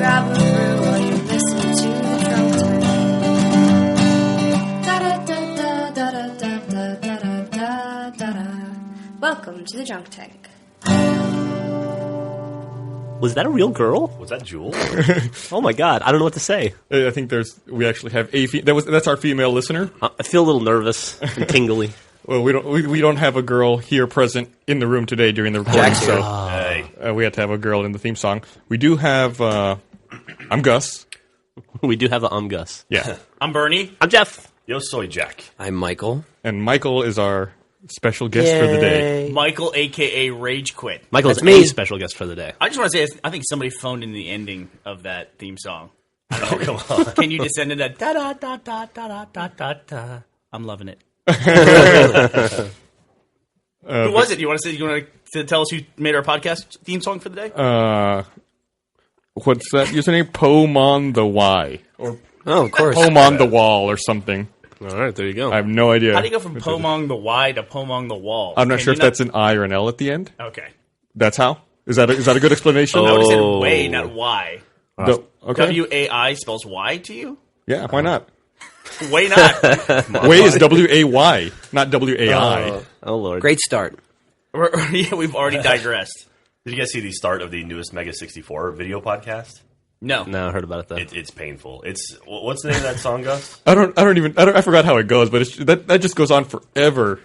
grab a brew while you listen to the drunk tank. Da-da-da-da-da-da-da-da-da-da-da. Welcome to the drunk tank. Was that a real girl? Was that Jewel? Oh my god, I don't know what to say. I think we actually have that's our female listener. I feel a little nervous and tingly. Well, we don't have a girl here present in the room today during the recording, so we had to have a girl in the theme song. We do have. I'm Gus. We do have a Gus. Yeah, I'm Bernie. I'm Jeff. Yo, soy Jack. I'm Michael. and Michael is our special guest for the day. Michael, a.k.a. Rage Quit. Michael is That's me. a special guest for the day. I just want to say, I think somebody phoned in the ending of that theme song. Oh, come on. Can you descend into da-da-da-da-da-da-da-da? I'm loving it. Who was it? You want to tell us who made our podcast theme song for the day? What's that username? Pomon the Y. Or Oh, of course. Pomon the Wall or something. All right, there you go. I have no idea. How do you go from Pomong the Y to Pomong the Wall? I'm not sure if that's an I or an L at the end. Okay. That's how? Is that a good explanation? I would have said way, not Y. Okay. W-A-I spells Y to you? Yeah, why not? Way not. Way is W-A-Y, not W-A-I. Oh, Lord. Great start. Yeah, we've already digressed. Did you guys see the start of the newest Mega 64 video podcast? No. No, I heard about it, though. It's painful. What's the name of that song, Gus? I forgot how it goes, but that just goes on forever.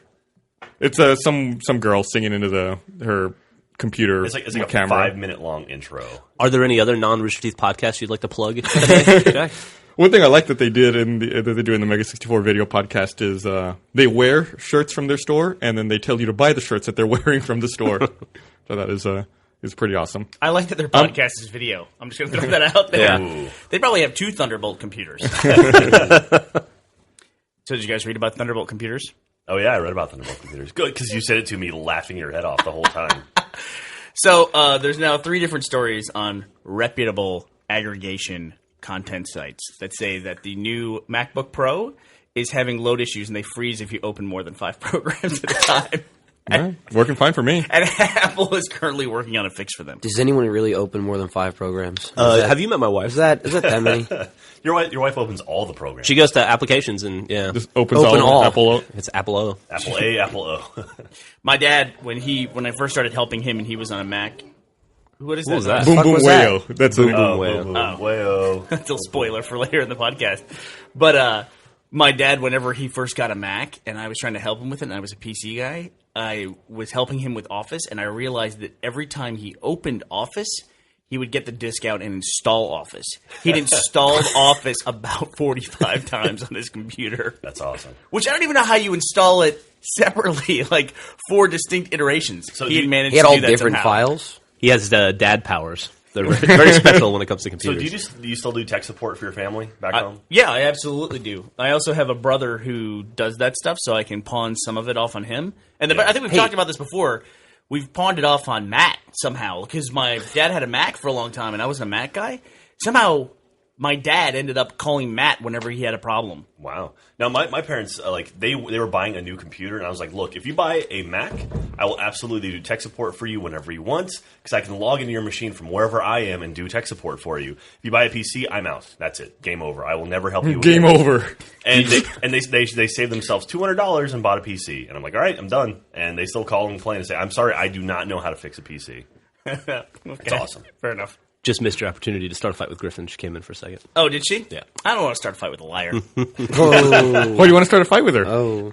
It's some girl singing into her computer. It's like a camera. 5-minute long intro. Are there any other non-Rooster Teeth podcasts you'd like to plug today, Jack? One thing I like that they did that they do in the Mega 64 video podcast is they wear shirts from their store and then they tell you to buy the shirts that they're wearing from the store. So that is pretty awesome. I like that their podcast is video. I'm just going to throw that out there. Yeah. They probably have 2 Thunderbolt computers. So did you guys read about Thunderbolt computers? Oh, yeah, I read about Thunderbolt computers. Good, because you said it to me laughing your head off the whole time. So there's now 3 different stories on reputable aggregation content sites that say that the new MacBook Pro is having load issues and they freeze if you open more than 5 programs at a time. Yeah, working fine for me. And Apple is currently working on a fix for them. Does anyone really open more than 5 programs? Have you met my wife? Is that many? Your wife opens all the programs. She goes to applications and, yeah. Just opens Open all. Apple. It's Apple O. Apple A, Apple O. My dad, when I first started helping him and he was on a Mac. What is that? What was that? Boom fuck boom was wayo. That's Boom, a boom. Boom, boom, wayo. That's a spoiler for later in the podcast. But my dad, whenever he first got a Mac and I was trying to help him with it and I was a PC guy, I was helping him with Office and I realized that every time he opened Office, he would get the disk out and install Office. He'd installed Office about 45 times on his computer. That's awesome. Which I don't even know how you install it separately, like 4 distinct iterations. So he had managed He had to all do that different somehow. files. He has dad powers. They're very special when it comes to So computers. do you still do tech support for your family back home? Yeah, I absolutely do. I also have a brother who does that stuff, so I can pawn some of it off on him. And I think we've talked about this before. We've pawned it off on Matt somehow, because my dad had a Mac for a long time, and I was a Mac guy. Somehow, my dad ended up calling Matt whenever he had a problem. Wow. Now, my parents, they were buying a new computer, and I was like, look, if you buy a Mac, I will absolutely do tech support for you whenever you want, because I can log into your machine from wherever I am and do tech support for you. If you buy a PC, I'm out. That's it. Game over. I will never help you game again. over. And they saved themselves $200 and bought a PC. And I'm like, all right, I'm done. And they still call and complain and say, I'm sorry, I do not know how to fix a PC. Okay. It's awesome. Fair enough. Just missed your opportunity to start a fight with Griffin. She came in for a second. Oh, did she? Yeah. I don't want to start a fight with a liar. Oh. Why do you want to start a fight with her? Oh.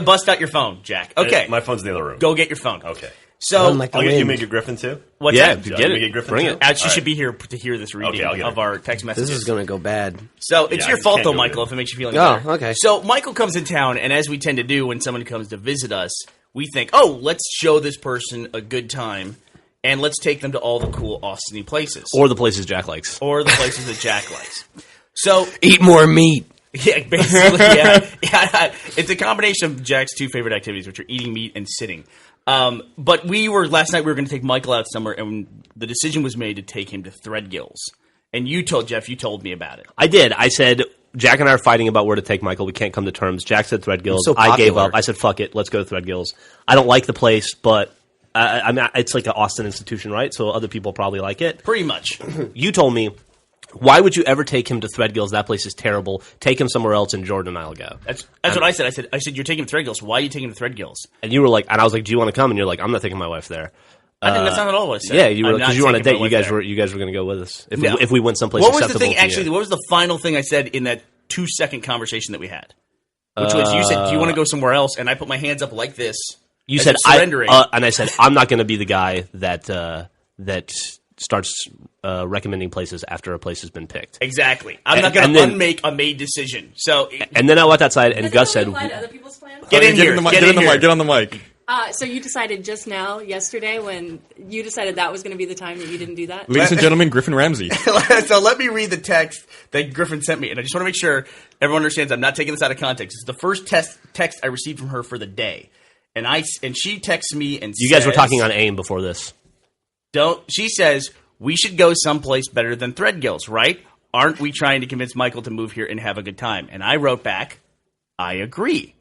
Bust out your phone, Jack. Okay. My phone's in the other room. Go get your phone. Okay. So, Like the I'll get you wind. make it Griffin too? what's Yeah, that? if you Yeah, get let me it. get Griffin Bring too. it. She All should right. be here to hear this reading Okay, I'll get of her. our text messages. This is going to go bad. So it's Yeah, your I fault, can't though, go Michael, there. if it makes you feel any Oh, better. okay. So Michael comes in town, and as we tend to do when someone comes to visit us, we think, oh, let's show this person a good time, and let's take them to all the cool Austin-y places. Or the places Jack likes. Or the places that Jack likes. So, Eat more meat. yeah, basically, yeah. It's a combination of Jack's 2 favorite activities, which are eating meat and sitting. But last night we were going to take Michael out somewhere, and the decision was made to take him to Threadgills. And you told me about it. I did. I said, Jack and I are fighting about where to take Michael. We can't come to terms. Jack said Threadgills. It's so I gave popular. up. I said, fuck it. Let's go to Threadgills. I don't like the place, but I mean, it's like an Austin institution, right? So other people probably like it. Pretty much. You told me, why would you ever take him to Threadgill's? That place is terrible. Take him somewhere else, and Jordan and I'll go. That's what I said. I said, you're taking him to Threadgill's. Why are you taking him to Threadgill's? And you were like, and I was like, do you want to come? And you're like, I'm not taking my wife there. I think that's not at all what I said. Yeah, you were because you were on a taking date. my wife You guys were going to go with us No. if we went someplace. What was the acceptable thing? to you. Actually, what was the final thing I said in that 2-second conversation that we had? Which was you said, "Do you want to go somewhere else?" And I put my hands up like this. You as said if surrendering. and I said I'm not going to be the guy that starts recommending places after a place has been picked. Exactly. I'm not going to unmake a made decision. So, and then I went outside, and Gus said, apply to other people's plans? "Get in here. Get on the mic. So you decided just now, yesterday, when you decided that was going to be the time that you didn't do that? Ladies and gentlemen, Griffin Ramsey. So let me read the text that Griffin sent me, and I just want to make sure everyone understands I'm not taking this out of context. It's the first text I received from her for the day, and she texts me and you guys were talking on AIM before this. She says we should go someplace better than Threadgill's, right? Aren't we trying to convince Michael to move here and have a good time? And I wrote back, I agree.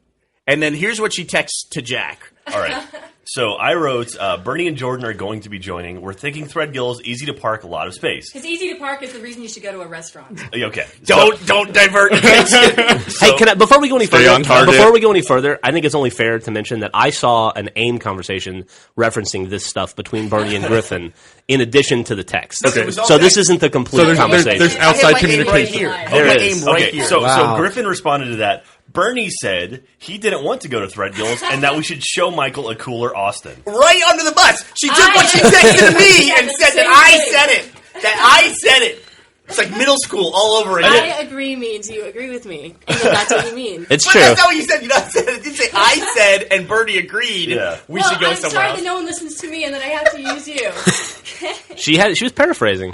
And then here's what she texts to Jack. All right. So I wrote, Bernie and Jordan are going to be joining. We're thinking Threadgill's, easy to park, a lot of space. Because easy to park is the reason you should go to a restaurant. Okay. Don't divert. Hey, before we go any further? on target. Before we go any further, I think it's only fair to mention that I saw an AIM conversation referencing this stuff between Bernie and Griffin, in addition to the text. Okay. So this isn't the complete conversation. there's I have outside my aim right communication. here. There my is. aim right Okay, here. so Wow. Griffin responded to that. Bernie said he didn't want to go to Threadgill's and that we should show Michael a cooler Austin. right under the bus. She took what she texted to me and said that I said it. That I said it. It's like middle school all over again. I agree means you agree with me. And that's what you mean. It's But true. that's not what you said. You know, it didn't say I said and Bernie agreed. Yeah. We should go I'm somewhere sorry else. that no one listens to me and that I have to use you. She was paraphrasing.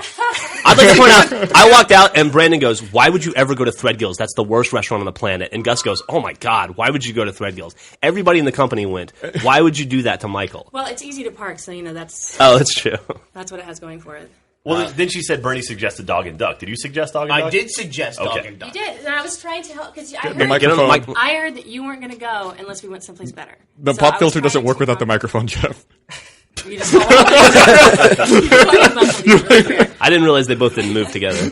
I'd like to point out, I walked out and Brandon goes, "Why would you ever go to Threadgill's? That's the worst restaurant on the planet." And Gus goes, "Oh my God, why would you go to Threadgill's?" Everybody in the company went, "Why would you do that to Michael?" Well, it's easy to park, so that's Oh, that's true. what it has going for it. Well, then she said Bernie suggested dog and duck. Did you suggest dog and duck? I did suggest dog Okay. and duck. You did, and I was trying to help because I The heard, microphone. I heard that you weren't going to go unless we went someplace better. The So I pop was filter doesn't trying work to without the talk- microphone, Jeff. You just call it. You really fair. I didn't realize they both didn't move together.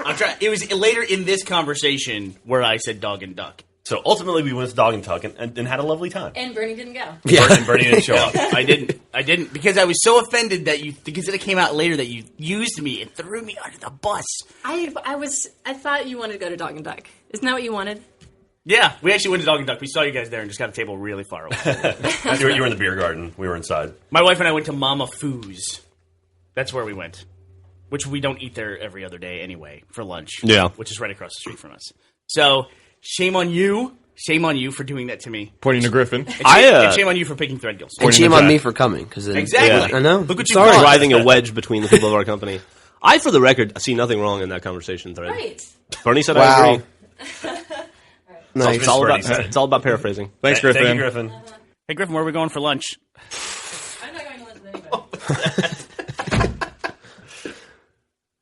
I'm trying. It was later in this conversation where I said dog and duck. So ultimately, we went to dog and duck and had a lovely time. And Bernie didn't go. And Bernie didn't show up. I didn't because I was so offended because it came out later that you used me and threw me under the bus. I thought you wanted to go to Dog and Duck. Isn't that what you wanted? Yeah, we actually went to Dog and Duck. We saw you guys there and just got a table really far away. You were in the beer garden. We were inside. My wife and I went to Mama Foo's. That's where we went, which we don't eat there every other day anyway for lunch. Yeah. Which is right across the street from us. So shame on you. Shame on you for doing that to me. Pointing to Griffin. And shame on you for picking Threadgill's. And Pointing shame to on Jack. me for coming. Cause then, Exactly. I know. Look what you Sorry. brought. Driving a wedge between the people of our company. I, for the record, see nothing wrong in that conversation thread. Right. Bernie said I Wow. agree. Nice. It's all about paraphrasing. Thanks, Thank Griffin. you, Griffin. Hey, Griffin, where are we going for lunch? I'm not going to listen to anybody.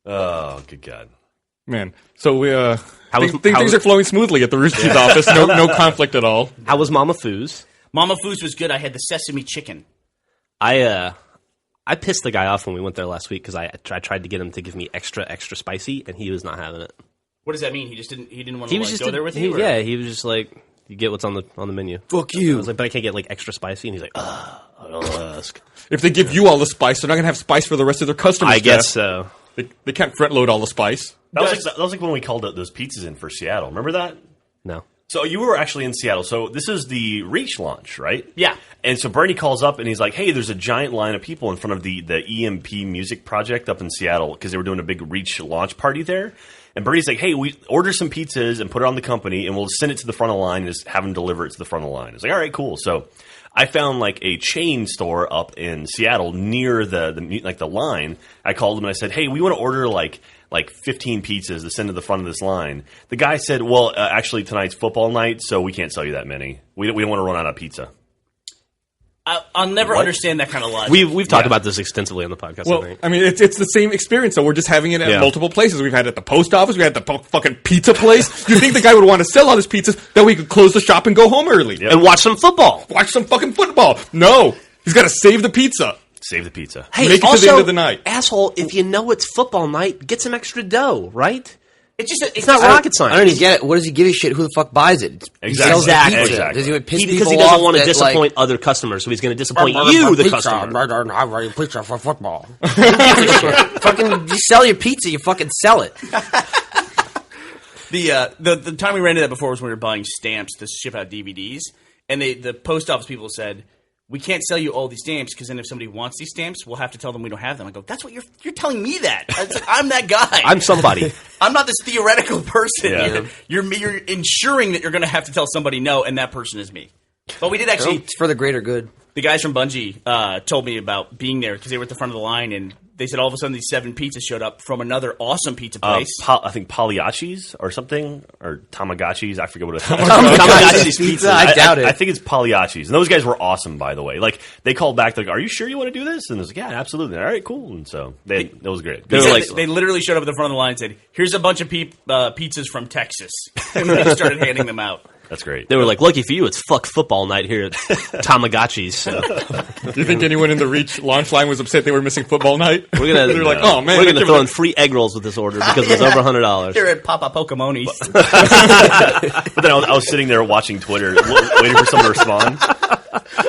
Oh, good God. Man. So we was- things are flowing smoothly at the Rooster Teeth office. No conflict at all. How was Mama Foo's? Mama Foo's was good. I had the sesame chicken. I pissed the guy off when we went there last week because I tried to get him to give me extra spicy, and he was not having it. What does that mean? He didn't want He to was like, just go there with you? or- Yeah, he was just like, "You get what's on the menu." Fuck I you. was like, "But I can't get like extra spicy," and he's like, I don't ask." If they give you all the spice, they're not going to have spice for the rest of their customers. I guess Jeff. so. They can't front load all the spice. That was like when we called those pizzas in for Seattle. Remember that? No. So you were actually in Seattle. So this is the Reach launch, right? Yeah. And so Bernie calls up and he's like, "Hey, there's a giant line of people in front of the EMP Music Project up in Seattle because they were doing a big Reach launch party there." And Bernie's like, "Hey, we order some pizzas and put it on the company, and we'll send it to the front of the line and just have them deliver it to the front of the line." It's like, "All right, cool." So I found like a chain store up in Seattle near the line. I called them and I said, "Hey, we want to order like 15 pizzas to send to the front of this line." The guy said, "Well, actually tonight's football night, so we can't sell you that many. We don't want to run out of pizza." I'll never understand that kind of logic. We've talked about this extensively on the podcast. Well, I think. I mean, it's the same experience. So we're just having it at Yeah. multiple places. We've had it at the post office. We had it at the fucking pizza place. You think the guy would want to sell all his pizzas that we could close the shop and go home early And watch some football. watch some fucking football? No, he's got to save the pizza. Save the pizza. Hey, Make it to also, the end of the night. asshole, if you know it's football night, get some extra dough, right? it's just It's not rocket science. I don't even get it. What does he give a shit? Who the fuck buys it? Exactly. He sells Exactly. pizza. Exactly. Does he piss Because people he doesn't off want to that, disappoint other customers, so he's going to disappoint you, the customer. I'm writing pizza for football. Fucking, you sell your pizza, you fucking sell it. The time we ran into that before was when we were buying stamps to ship out DVDs, and the post office people said, we can't sell you all these stamps because then if somebody wants these stamps, we'll have to tell them we don't have them. I go, that's what you're telling me that. I'm that guy. I'm somebody. I'm not this theoretical person. Yeah. You're ensuring that you're going to have to tell somebody no, and that person is me. But we did actually. It's for the greater good. The guys from Bungie told me about being there because they were at the front of the line, and they said all of a sudden these 7 pizzas showed up from another awesome pizza place. I think Pagliacci's or something, or Tamagotchis. I forget what it is. Tamagotchi's Pizza, I doubt it. I think it's Pagliacci's. And those guys were awesome, by the way. Like, they called back, like, are you sure you want to do this? And I was like, yeah, absolutely. All right, cool. And so that was great. They were like- They literally showed up at the front of the line and said, here's a bunch of pizzas from Texas. And they started handing them out. That's great. They were like, lucky for you, it's fuck football night here at Tamagotchi's. So Do you think anyone in the Reach launch line was upset they were missing football night? we're gonna, They're like, oh man, we're I gonna can't throw in believe- free egg rolls with this order because it was over $100. They're at Papa Pokemoni's. But then I was sitting there watching Twitter, waiting for someone to respond.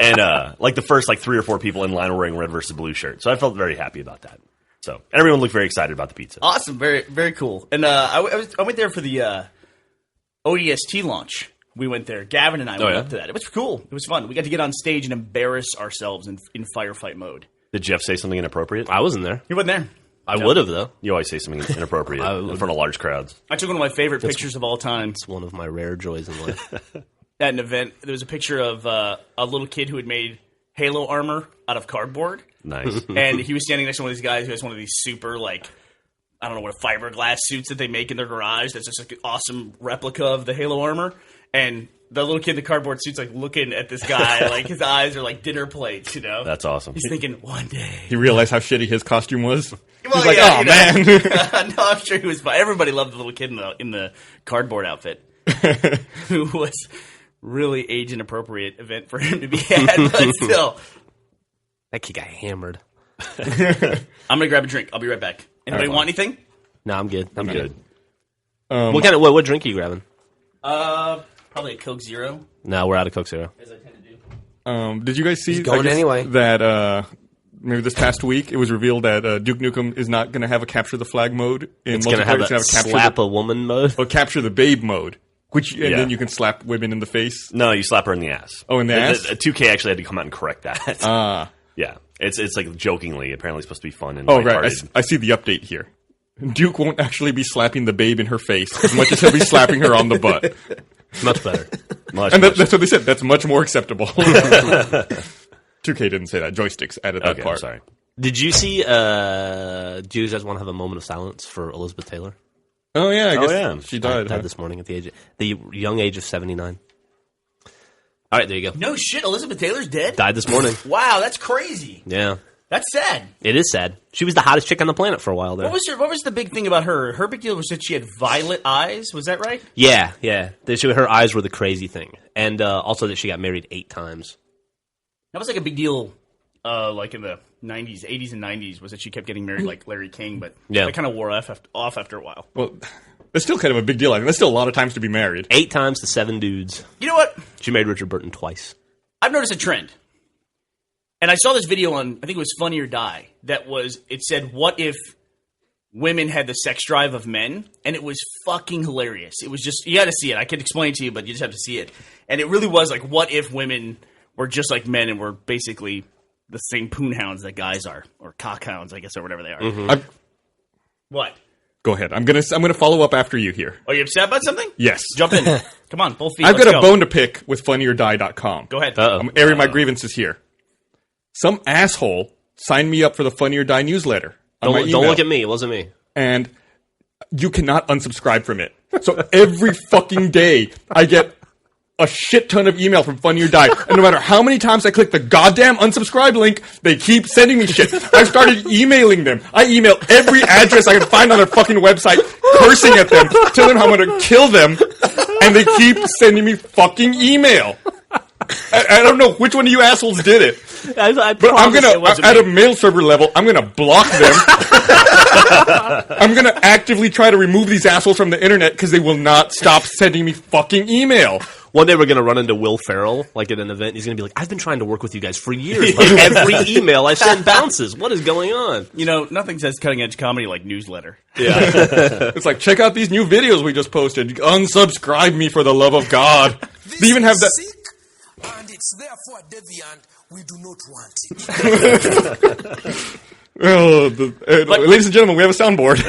And like the first 3 or 4 people in line were wearing red versus blue shirts. So I felt very happy about that. So and everyone looked very excited about the pizza. Awesome. Very, very cool. And I went there for the ODST launch. We went there. Gavin and I went up to that. It was cool. It was fun. We got to get on stage and embarrass ourselves in firefight mode. Did Jeff say something inappropriate? I wasn't there. He wasn't there. I would have, though. You always say something inappropriate in front of large crowds. I took one of my favorite pictures of all time. It's one of my rare joys in life. At an event, there was a picture of a little kid who had made Halo armor out of cardboard. Nice. And he was standing next to one of these guys who has one of these super, I don't know what, fiberglass suits that they make in their garage. That's just an awesome replica of the Halo armor. And the little kid in the cardboard suit's looking at this guy, his eyes are like dinner plates, That's awesome. He's thinking, one day. He realized how shitty his costume was. Well, He's like, yeah, oh you know. man. No, I'm sure he was fine. Everybody loved the little kid in the cardboard outfit, who was really age inappropriate event for him to be at, but still. That kid got hammered. I'm gonna grab a drink. I'll be right back. Anybody want anything? No, I'm good. I'm good. What drink are you grabbing? Probably a Coke Zero, No, we're out of Coke Zero. as I tend to do. Did you guys see going I guess, anyway. that maybe this past week it was revealed that Duke Nukem is not going to have a capture the flag mode in It's going to have multiplayer. a It's gonna slap a woman mode. or capture the babe mode, and Yeah. then you can slap women in the face. No, you slap her in the ass. Oh, in the ass? 2K actually had to come out and correct that. Ah. Yeah. It's jokingly apparently supposed to be fun and Oh, right. lighthearted. I see the update here. Duke won't actually be slapping the babe in her face as much as he'll be slapping her on the butt. Much better. Much, And much. that's what they said. That's much more acceptable. 2K didn't say that. Joysticks added that Okay, part. I'm sorry. Did you see, do you guys want to have a moment of silence for Elizabeth Taylor? Oh, yeah. I guess yeah. she died. Died this morning at the young age of 79. All right, there you go. No shit, Elizabeth Taylor's dead? Died this morning. Wow, that's crazy. Yeah. That's sad. It is sad. She was the hottest chick on the planet for a while there. What was the big thing about her? Her big deal was that she had violet eyes. Was that right? Yeah. Her eyes were the crazy thing. And also that she got married 8 times. That was a big deal, in the 90s, 80s and 90s, was that she kept getting married like Larry King, but Yeah. that kind of wore off after a while. Well, that's still kind of a big deal. I mean, that's still a lot of times to be married. 8 times to 7 dudes. You know what? She married Richard Burton twice. I've noticed a trend. And I saw this video on, I think it was Funny or Die, it said, what if women had the sex drive of men? And it was fucking hilarious. It was just, you got to see it. I could explain it to you, but you just have to see it. And it really was what if women were just like men and were basically the same poonhounds that guys are, or cockhounds, I guess, or whatever they are. What? Go ahead. I'm gonna follow up after you here. Are you upset about something? Yes. Jump in. Come on, both feet. I've let's got a go. bone to pick with funnyordie.com. Go ahead. Uh-oh. I'm airing my grievances here. Some asshole signed me up for the Funny or Die newsletter on my Don't email, look at me. It wasn't me. and you cannot unsubscribe from it. So every fucking day I get a shit ton of email from Funny or Die. And no matter how many times I click the goddamn unsubscribe link, they keep sending me shit. I've started emailing them. I email every address I can find on their fucking website, cursing at them, telling them how I'm going to kill them, and they keep sending me fucking email. I don't know which one of you assholes did it. But I'm gonna, at a mail server level, I'm gonna block them. I'm gonna actively try to remove these assholes from the internet because they will not stop sending me fucking email. One day we're going to run into Will Ferrell, like at an event. He's going to be like, I've been trying to work with you guys for years. Like, every email I send bounces. What is going on? You know, nothing says cutting-edge comedy like newsletter. Yeah. It's like, check out these new videos we just posted. Unsubscribe me for the love of God. They even have that. Sick, and it's therefore deviant. We do not want it. Ladies and gentlemen, we have a soundboard.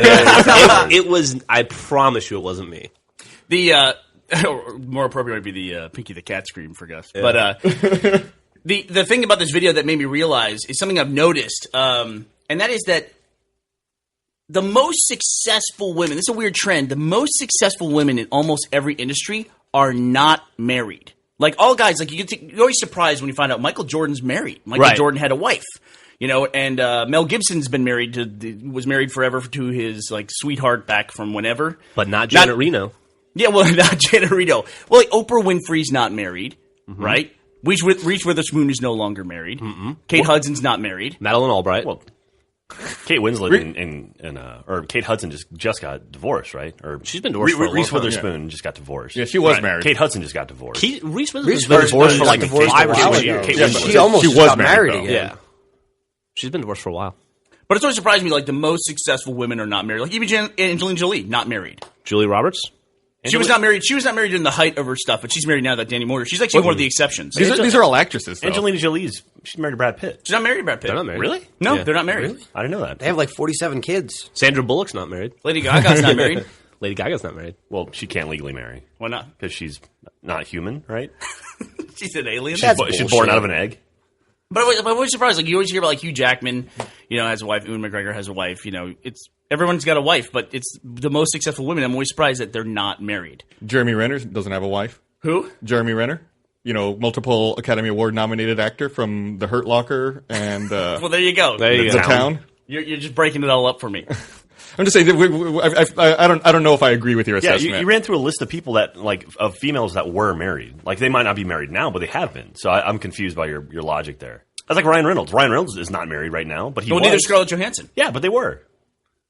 It was, I promise you it wasn't me. The more appropriate would be the Pinky the Cat scream for Gus. Yeah. But the thing about this video that made me realize is something I've noticed, and that is that the most successful women, this is a weird trend, the most successful women in almost every industry are not married. Like, all guys, like, you're always surprised when you find out Michael Jordan's married. Michael Jordan had a wife. You know, and Mel Gibson's been was married forever to his, like, sweetheart back from whenever. But not Janet Reno. Yeah, well, not Janet Reno. Well, like, Oprah Winfrey's not married, right? Reese Witherspoon is no longer married. Kate Hudson's not married. Madeleine Albright. Well, Kate Winslet or Kate Hudson just got divorced, right? Or she's been divorced for a long Reese time. Witherspoon just got divorced. Yeah, she was married. Kate Hudson just got divorced. Reese Witherspoon's been divorced for like 5 or 6 years. She almost got married again. Yeah. She's been divorced for a while. But it's always surprised me, like, the most successful women are not married. Like, even Angelina Jolie, not married. Julia Roberts? She was not married. She was not married in the height of her stuff, but she's married now that Danny Moore. She's actually one of the exceptions. These are all actresses, though. Angelina Jolie's, she's married to Brad Pitt. She's not married to Brad Pitt. They're not married. Really? No, Yeah. they're not married. Really? I didn't know that. They have like 47 kids. Sandra Bullock's not married. Lady Gaga's not married. Lady Gaga's not married. Well, she can't legally marry Why not? because she's not human, right? She's an alien. That's She's born bullshit. out of an egg. But I was surprised. Like, you always hear about, like, Hugh Jackman, you know, has a wife. Ewan McGregor has a wife. You know, everyone's got a wife, but it's the most successful women. I'm always surprised that they're not married. Jeremy Renner doesn't have a wife. Who? Jeremy Renner. You know, multiple Academy Award nominated actor from The Hurt Locker and Well, there you go. The Town. You're just breaking it all up for me. I'm just saying that I don't know if I agree with your Yeah, assessment. you ran through a list of people that, like, of females that were married. Like, they might not be married now, but they have been. So I'm confused by your logic there. That's like Ryan Reynolds. Ryan Reynolds is not married right now, but he was. Neither Scarlett Johansson. Yeah, but they were.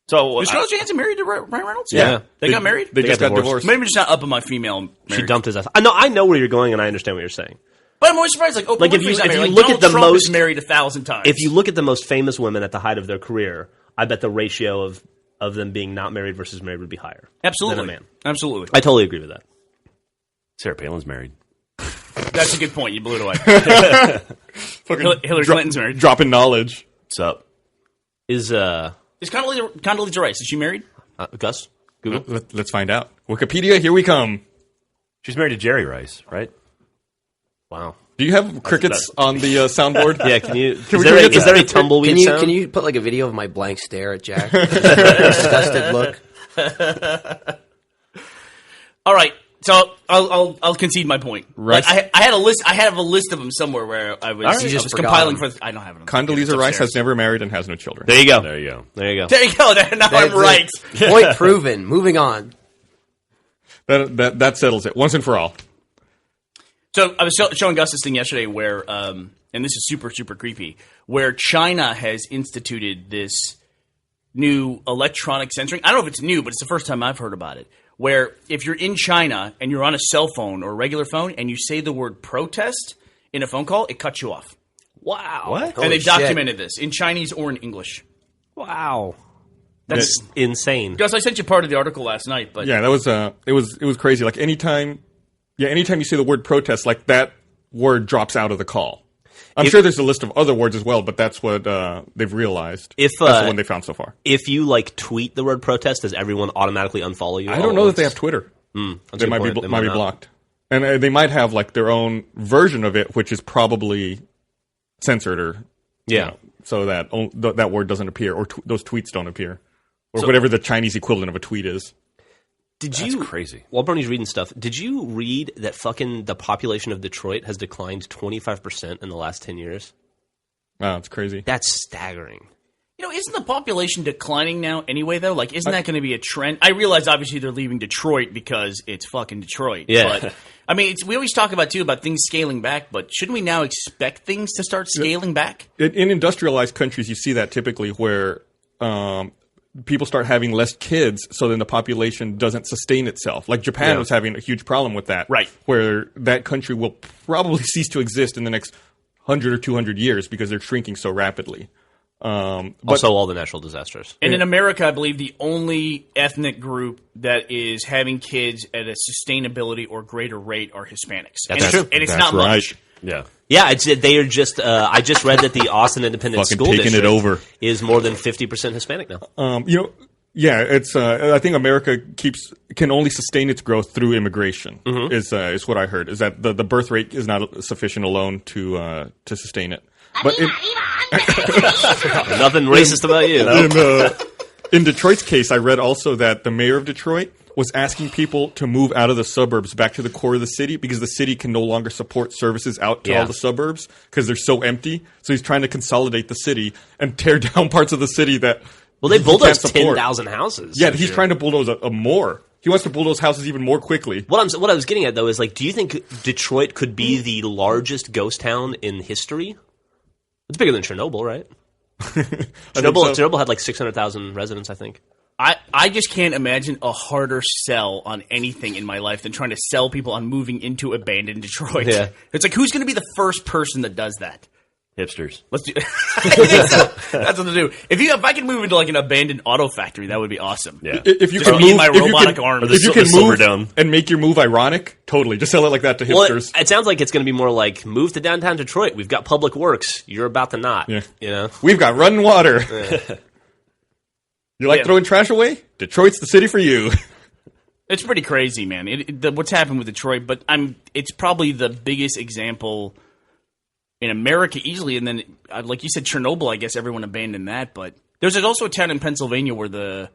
So Was Scarlett Johansson married to Ryan Reynolds? Yeah. They got married? They just got divorced. Maybe just not up on my female marriage. She dumped his ass. I know where you're going, and I understand what you're saying. But I'm always surprised. Like, Oprah Like, if Winfrey's you not married. Like, look Donald at the Trump most- is married 1,000 times. If you look at the most famous women at the height of their career, I bet the ratio of them being not married versus married would be higher. Absolutely. Than a man. Absolutely. I totally agree with that. Sarah Palin's married. That's a good point. You blew it away. Hillary Clinton's married. Dropping knowledge. What's up? Is Condoleezza Rice, is she married? Gus? Google? Let's find out. Wikipedia, here we come. She's married to Jerry Rice, right? Wow. Do you have crickets on the soundboard? Yeah, can you? Can we Is get there a tumbleweed sound? Can you put like a video of my blank stare at Jack? Disgusted look. All right. So I'll concede my point. Rice- Like, I had a list. I have a list of them somewhere where I was, You I just was forgot compiling them. for. I don't have it. Condoleezza Rice has upstairs. never married and has no children. There you go. There you go. There you go. There you go. Now I'm right. Point proven. Moving on. That settles it once and for all. So I was showing Gus this thing yesterday where, and this is super, super creepy, where China has instituted this new electronic censoring. I don't know if it's new, but it's the first time I've heard about it. Where if you're in China and you're on a cell phone or a regular phone and you say the word protest in a phone call, it cuts you off. Wow. What? And Holy they've shit. documented this in Chinese or in English. Wow. That's insane. Gus, I sent you part of the article last night, but Yeah, that was it was crazy. Like anytime you say the word protest, like that word drops out of the call. I'm sure there's a list of other words as well, but that's what they've realized. That's the one they found so far. If you like tweet the word protest, does everyone automatically unfollow you? I don't know that they have Twitter. That's a They good might point. be They might be not. blocked, and they might have like their own version of it, which is probably censored or Yeah. so that that word doesn't appear or those tweets don't appear or whatever the Chinese equivalent of a tweet is. Did That's you crazy. While Bernie's reading stuff, did you read that fucking the population of Detroit has declined 25% in the last 10 years? Wow, it's crazy. That's staggering. You know, isn't the population declining now anyway, though? Like, isn't that going to be a trend? I realize, obviously, they're leaving Detroit because it's fucking Detroit. Yeah. But, I mean, we always talk about, too, about things scaling back, but shouldn't we now expect things to start scaling back? In industrialized countries, you see that typically where people start having less kids, so then the population doesn't sustain itself. Like Japan was having a huge problem with that. Right. Where that country will probably cease to exist in the next 100 or 200 years because they're shrinking so rapidly. Also, all the natural disasters. And in America, I believe the only ethnic group that is having kids at a sustainability or greater rate are Hispanics. That's true. And it's That's not right. much. Yeah. Yeah, they are just. I just read that the Austin Independent Fucking School taking it District over. is more than 50% Hispanic now. Yeah, it's. I think America can only sustain its growth through immigration. Is what I heard. Is that the birth rate is not sufficient alone to sustain it. But Nothing racist about you. in Detroit's case, I read also that the mayor of Detroit was asking people to move out of the suburbs back to the core of the city because the city can no longer support services out to all the suburbs because they're so empty. So he's trying to consolidate the city and tear down parts of the city that They he bulldozed can't support. 10,000 houses. Yeah, he's trying to bulldoze a more. He wants to bulldoze houses even more quickly. What I was getting at, though, is, like, do you think Detroit could be the largest ghost town in history? It's bigger than Chernobyl, right? Chernobyl had, like, 600,000 residents, I think. I just can't imagine a harder sell on anything in my life than trying to sell people on moving into abandoned Detroit. Yeah. It's like, who's going to be the first person that does that? Hipsters. Let's do. I think so. That's what to do. If I could move into like an abandoned auto factory, that would be awesome. Yeah. If you Just can me move, and my if you robotic can, arm. Or the if you Sil- can the move Silverdome. and make your move ironic, totally. Just sell it like that to Well, hipsters. it sounds like it's going to be more like, move to downtown Detroit. We've got public works. You're about to not. Yeah. You know? We've got running water. You like Yeah. throwing trash away? Detroit's the city for you. It's pretty crazy, man. What's happened with Detroit, but it's probably the biggest example in America easily. And then, like you said, Chernobyl, I guess everyone abandoned that. But there's also a town in Pennsylvania where the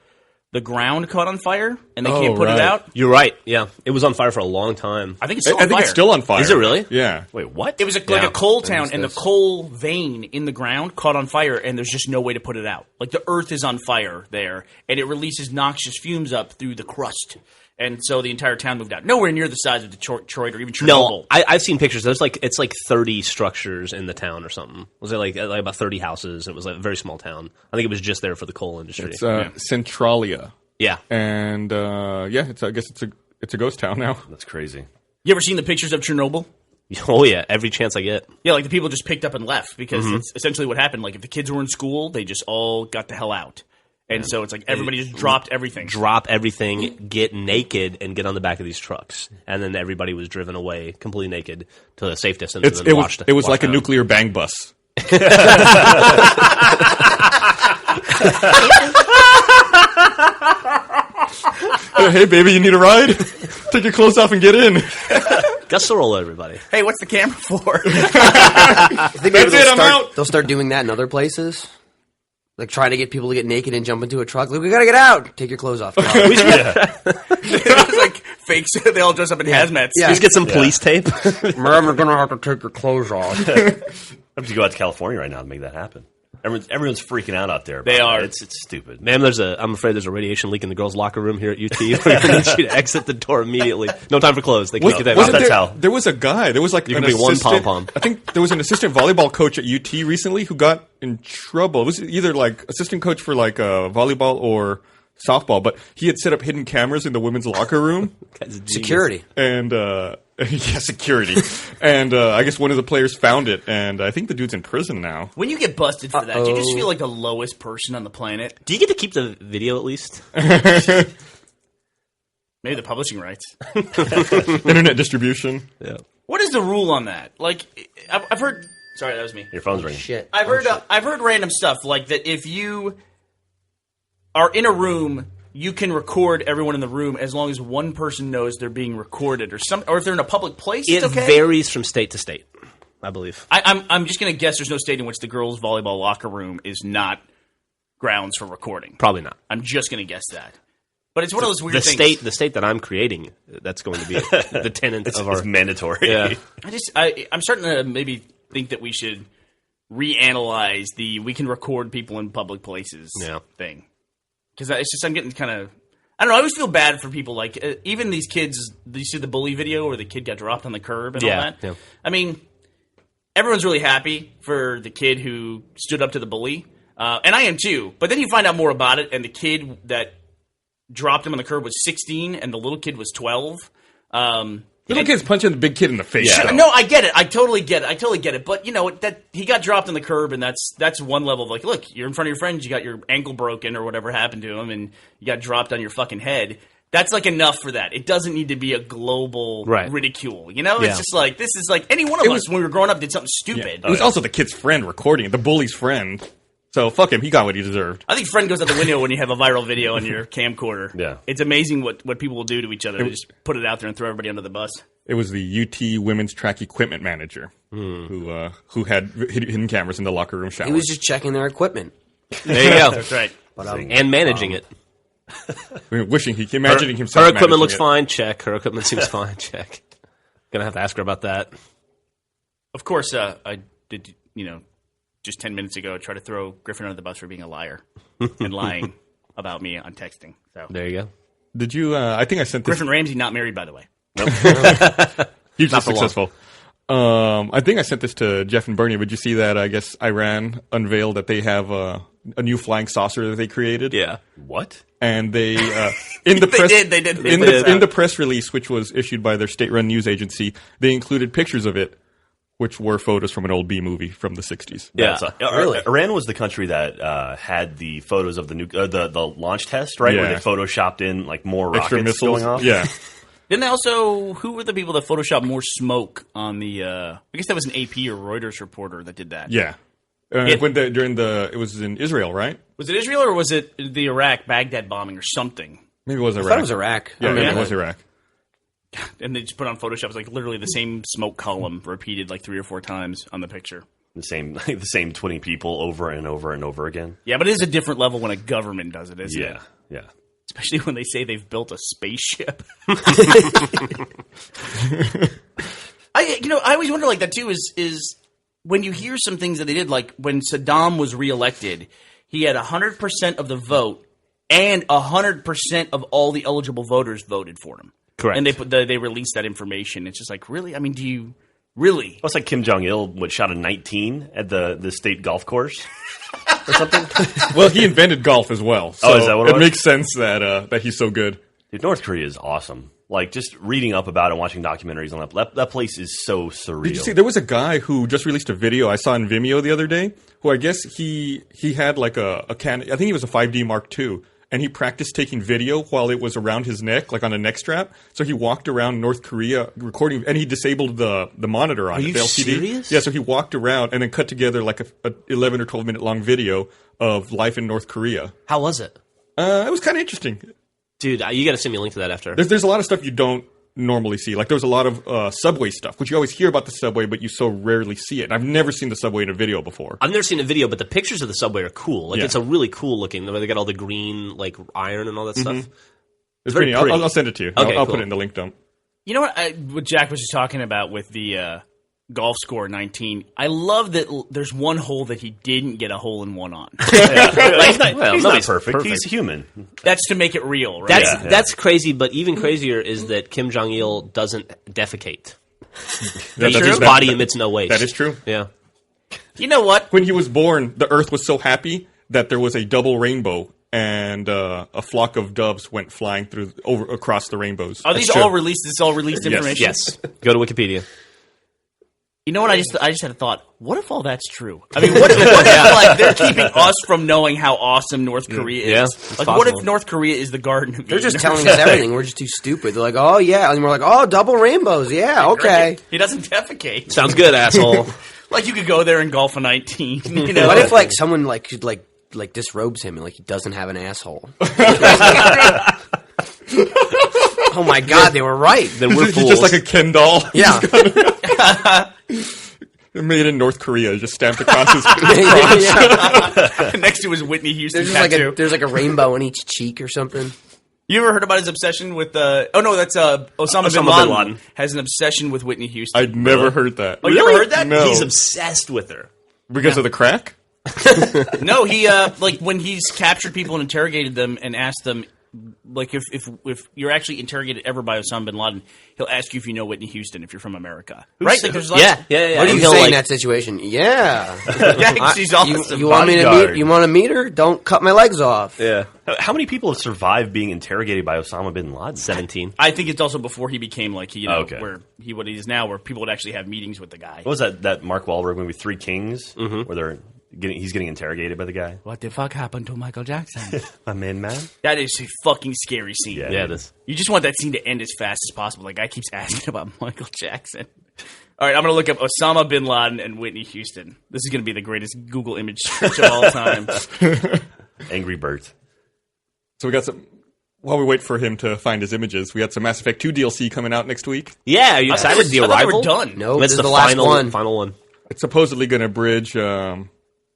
ground caught on fire and they can't put it right. out. You're right. Yeah. It was on fire for a long time. I think it's I still on think fire. it's still on fire. Is it really? Yeah. Wait, what? It was like Yeah. a coal town, missed and the this. coal vein in the ground caught on fire, and there's just no way to put it out. Like, the earth is on fire there, and it releases noxious fumes up through the crust. And so the entire town moved out. Nowhere near the size of Detroit or even Chernobyl. No, I've seen pictures. It's like 30 structures in the town or something. Was it like about 30 houses? It was like a very small town. I think it was just there for the coal industry. It's Centralia. Yeah. And I guess it's a ghost town now. That's crazy. You ever seen the pictures of Chernobyl? Oh, yeah. Every chance I get. Yeah, like the people just picked up and left because it's essentially what happened. Like, if the kids were in school, they just all got the hell out. And so it's like everybody just dropped everything. Drop everything, get naked, and get on the back of these trucks. And then everybody was driven away completely naked to a safe distance. And then It was like a out. nuclear bang bus. Hey, baby, you need a ride? Take your clothes off and get in. Gus Sorolla, everybody. Hey, what's the camera for? I think maybe That's it, I'm out. they'll start doing that in other places. Like trying to get people to get naked and jump into a truck. Like, we gotta get out. Take your clothes off. It's like fakes. They all dress up in hazmats. Yeah. Just get some police tape. We're gonna have to take your clothes off. I have to go out to California right now to make that happen. Everyone's freaking out there. They are. It's stupid. Ma'am, I'm afraid there's a radiation leak in the girls' locker room here at UT. We're going to need you to exit the door immediately. No time for clothes. They can't get that Wasn't out. That's there, how. there was a guy. There was like You an can be one assistant. pom-pom. I think there was an assistant volleyball coach at UT recently who got in trouble. It was either like assistant coach for like volleyball or softball, but he had set up hidden cameras in the women's locker room Security. and yeah, security. And I guess one of the players found it, and I think the dude's in prison now. When you get busted for that, you just feel like the lowest person on the planet. Do you get to keep the video at least? Maybe the publishing rights. Internet distribution. Yeah. What is the rule on that? Like, I've heard. Sorry, that was me. Your phone's ringing. Shit. I've heard random stuff like that. If you are in a room, you can record everyone in the room as long as one person knows they're being recorded, or if they're in a public place. It It's okay. varies from state to state, I believe. I'm just gonna guess there's no state in which the girls' volleyball locker room is not grounds for recording. Probably not. I'm just gonna guess that. But it's one of those weird things. The state that I'm creating, that's going to be the tenant of our... It's mandatory. Yeah. I'm starting to maybe think that we should reanalyze the we can record people in public places thing. Because it's just, I'm getting kind of... I don't know, I always feel bad for people, like, even these kids, you see the bully video where the kid got dropped on the curb and all that? Yeah. I mean, everyone's really happy for the kid who stood up to the bully. And I am too. But then you find out more about it, and the kid that dropped him on the curb was 16, and the little kid was 12. Little kid's punching the big kid in the face. Yeah. No, I get it. I totally get it. But you know that he got dropped on the curb, and that's one level of like, look, you're in front of your friends, you got your ankle broken or whatever happened to him, and you got dropped on your fucking head. That's like enough for that. It doesn't need to be a global ridicule. You know, it's just like this is like any one of us when we were growing up did something stupid. It was also the kid's friend recording it, the bully's friend. So fuck him. He got what he deserved. I think friend goes out the window when you have a viral video on your camcorder. Yeah. It's amazing what people will do to each other. They just put it out there and throw everybody under the bus. It was the UT women's track equipment manager who had hidden cameras in the locker room shower. He was just checking their equipment. There you go. That's right. But, And managing it. Imagining himself. Her equipment looks managing it. fine. Check. Her equipment seems fine. Check. Gonna have to ask her about that. Of course, I did, just 10 minutes ago, try to throw Griffin under the bus for being a liar and lying about me on texting. So There you go. Did you? I think I sent this. Griffin Ramsey not married, by the way. Hugely Not for long. successful. I think I sent this to Jeff and Bernie. Would you see that? I guess Iran unveiled that they have a new flying saucer that they created. Yeah. What? And they in the press They did. in the press release, which was issued by their state-run news agency, they included pictures of it, which were photos from an old B movie from the 60s. Yeah. Really? Iran was the country that had the photos of the launch test, right? Yeah. Where they photoshopped in like more Extra rockets missiles. going off. Yeah. Didn't they also, who were the people that photoshopped more smoke on the, I guess that was an AP or Reuters reporter that did that. Yeah. It was in Israel, right? Was it Israel or was it the Iraq Baghdad bombing or something? Maybe it was Iraq. I thought it was Iraq. Yeah, I it was Iraq. And they just put on Photoshop. It was like literally the same smoke column repeated like 3 or 4 times on the picture. The same 20 people over and over and over again. Yeah, but it is a different level when a government does it, isn't it? Yeah. Especially when they say they've built a spaceship. I always wonder like that too is when you hear some things that they did, like when Saddam was reelected, he had 100% of the vote and 100% of all the eligible voters voted for him. Correct. And they released that information. It's just like, really? I mean, do you really? Well, it's like Kim Jong-il shot a 19 at the state golf course or something. Well, he invented golf as well. So is that what it was? makes sense that he's so good. Dude, North Korea is awesome. Like, just reading up about it and watching documentaries on that place is so surreal. Did you see, there was a guy who just released a video I saw on Vimeo the other day, who I guess he had like a can, I think he was a 5D Mark II, and he practiced taking video while it was around his neck, like on a neck strap. So he walked around North Korea recording, and he disabled the monitor on it, you the LCD. serious? Yeah, so he walked around and then cut together like a 11 or 12 minute long video of life in North Korea. How was it? It was kind of interesting. Dude, you got to send me a link to that after. There's a lot of stuff you don't normally see. Like, there was a lot of subway stuff, which you always hear about the subway, but you so rarely see it. And I've never seen the subway in a video before. I've never seen a video, but the pictures of the subway are cool. Like, Yeah. it's a really cool looking. They got all the green, like, iron and all that stuff. It's very pretty. pretty. I'll send it to you. Okay, I'll cool. put it in the link dump. You know what Jack was just talking about with the golf score 19. I love that there's one hole that he didn't get a hole in one on. He's not nobody's perfect. He's human. That's to make it real, right? That's crazy, but even crazier is that Kim Jong-il doesn't defecate. His body emits no waste. That is true. Yeah. You know what? When he was born, the Earth was so happy that there was a double rainbow, and a flock of doves went flying across the rainbows. Are these That's true. all released? This is all released information? Yes. Go to Wikipedia. You know what? I just had a thought. What if all that's true? I mean, what if like they're keeping us from knowing how awesome North Korea is? Yeah, it's like, what if possible. North Korea is the Garden of They're Eden? just telling us everything. We're just too stupid. They're like, oh, yeah. And we're like, oh, double rainbows. Yeah, okay. He doesn't defecate. Sounds good, asshole. Like you could go there and golf a 19. You know? What if, like, someone, like, could, like disrobes him and, like, he doesn't have an asshole? Oh, my God. They were right. Then we're He's fools. just like a Ken doll. Yeah. Made in North Korea, just stamped across his Yeah. next to his Whitney Houston There's just tattoo? there's like a rainbow on each cheek or something. You ever heard about his obsession with oh no, that's Osama bin Laden has an obsession with Whitney Houston. I'd never heard that. Oh, you ever heard that? No. He's obsessed with her. Because of the crack? No, he like when he's captured people and interrogated them and asked them, like if you're actually interrogated ever by Osama bin Laden, he'll ask you if you know Whitney Houston if you're from America, right? Like there's Yeah. What do you And he'll, say in like- that situation? Yeah. yeah, 'cause she's awesome. You want me to bodyguard. meet? You want to meet her? Don't cut my legs off. Yeah. How many people have survived being interrogated by Osama bin Laden? 17. I think it's also before he became like Okay. where what he is now, where people would actually have meetings with the guy. What was that Mark Wahlberg movie, Three Kings, where he's getting interrogated by the guy? What the fuck happened to Michael Jackson? My main man? That is a fucking scary scene. Yeah. it is. You just want that scene to end as fast as possible. Like, guy keeps asking about Michael Jackson. All right, I'm going to look up Osama bin Laden and Whitney Houston. This is going to be the greatest Google image search of all time. Angry Birds. So we got some... While we wait for him to find his images, we got some Mass Effect 2 DLC coming out next week. Yeah, are you excited? The I thought they were Arrival? done. No, That's this the is the last final one. final one. It's supposedly going to bridge the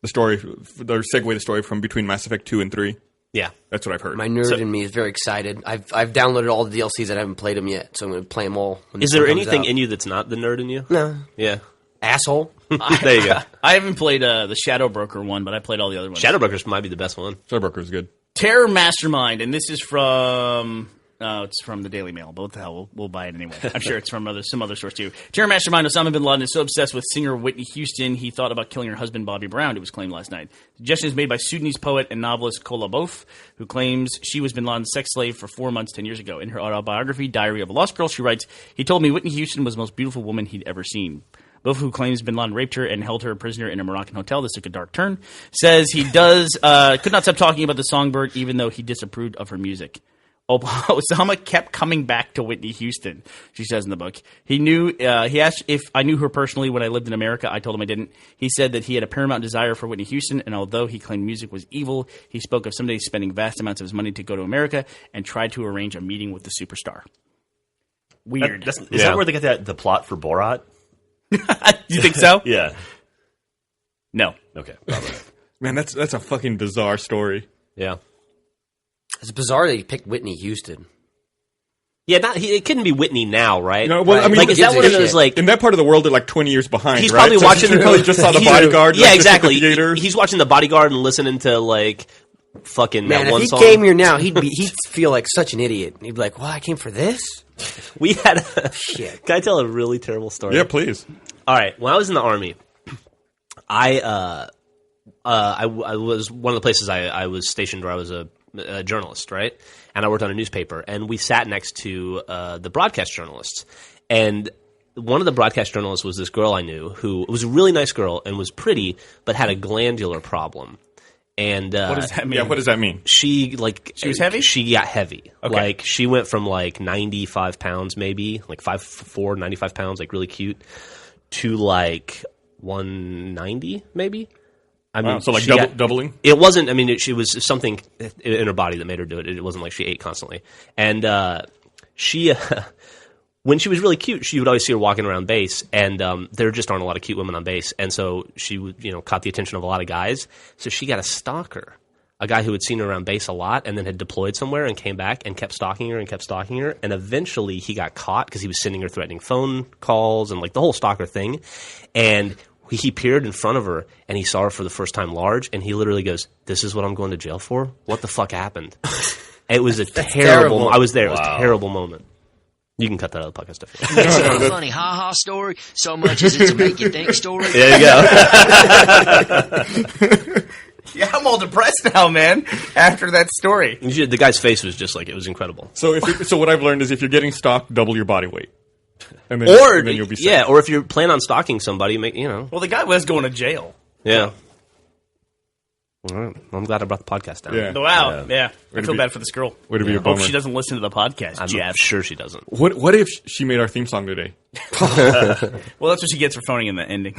story, or segue the story from between Mass Effect 2 and 3. Yeah. That's what I've heard. My nerd in me is very excited. I've downloaded all the DLCs that I haven't played them yet, so I'm going to play them all. When Is this there one comes anything out. in you that's not the nerd in you? No. Yeah. Asshole. There you go. I haven't played the Shadow Broker one, but I played all the other ones. Shadowbrokers might be the best one. Shadowbroker is good. Terror Mastermind, and this is from... it's from the Daily Mail, but what the hell, we'll buy it anyway. I'm sure it's from some other source too. Terror Mastermind Osama bin Laden is so obsessed with singer Whitney Houston, he thought about killing her husband Bobby Brown, it was claimed last night. The suggestion is made by Sudanese poet and novelist Kola Bof, who claims she was bin Laden's sex slave for 4 months 10 years ago. In her autobiography, Diary of a Lost Girl, she writes, "He told me Whitney Houston was the most beautiful woman he'd ever seen." Bof, who claims bin Laden raped her and held her a prisoner in a Moroccan hotel, this took a dark turn, says he could not stop talking about the songbird even though he disapproved of her music. Osama kept coming back to Whitney Houston, she says in the book. He asked if I knew her personally when I lived in America. I told him I didn't. He said that he had a paramount desire for Whitney Houston, and although he claimed music was evil, he spoke of someday spending vast amounts of his money to go to America and tried to arrange a meeting with the superstar. Weird. Is that where they got the plot for Borat? You think so? Yeah. No. Okay. Man, that's a fucking bizarre story. Yeah. It's bizarre that he picked Whitney Houston. Yeah, it couldn't be Whitney now, right? No, well, I mean, like, is that gives one a of those, shit. like... In that part of the world, they're like 20 years behind, He's right? probably So watching... He probably just saw The he's- Bodyguard. Yeah, like, exactly. just at the theater. He's watching The Bodyguard and listening to, like, fucking Man, that if one he song. came here now, he'd feel like such an idiot. He'd be like, "Well, I came for this." We had... Shit. Can I tell a really terrible story? Yeah, please. All right. When I was in the Army, I was one of the places I was stationed where I was a journalist, right? And I worked on a newspaper, and we sat next to the broadcast journalists. And one of the broadcast journalists was this girl I knew who was a really nice girl and was pretty, but had a glandular problem. And What does that mean? Yeah, what does that mean? she was heavy? She got heavy. Okay. Like she went from like 95 pounds maybe, like 5'4", 95 pounds, like really cute, to like 190 maybe. I mean, Wow, so like she got- doubling? It wasn't. I mean, she was something in her body that made her do it. It wasn't like she ate constantly. And she, when she was really cute, she would always see her walking around base, and there just aren't a lot of cute women on base. And so she would, caught the attention of a lot of guys. So she got a stalker, a guy who had seen her around base a lot, and then had deployed somewhere and came back and kept stalking her and kept stalking her. And eventually he got caught because he was sending her threatening phone calls and like the whole stalker thing. And he peered in front of her, and he saw her for the first time large, and he literally goes, "This is what I'm going to jail for? What the fuck happened?" It was a terrible. I was there. It was a terrible moment. You can cut that out of the podcast if you want. It's not a funny ha-ha story so much as it's a make-you-think story. There you go. Yeah, I'm all depressed now, man, after that story. The guy's face was just like, it was incredible. So so what I've learned is if you're getting stalked, double your body weight. And then, Or, and then you'll be safe. yeah, or if you're planning on stalking somebody, Well, the guy was going to jail. Yeah. All right. Well, I'm glad I brought the podcast down. Yeah. Wow, yeah. I Way to feel be- bad for this girl. Way to be a Hope bummer. she doesn't listen to the podcast, I'm Jeff. sure she doesn't. What if she made our theme song today? Well, that's what she gets for phoning in the ending.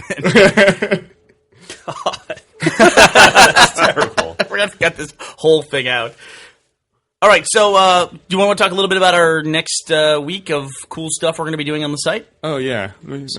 Terrible. We're going to get this whole thing out. All right, so do you want to talk a little bit about our next week of cool stuff we're going to be doing on the site? Oh, yeah.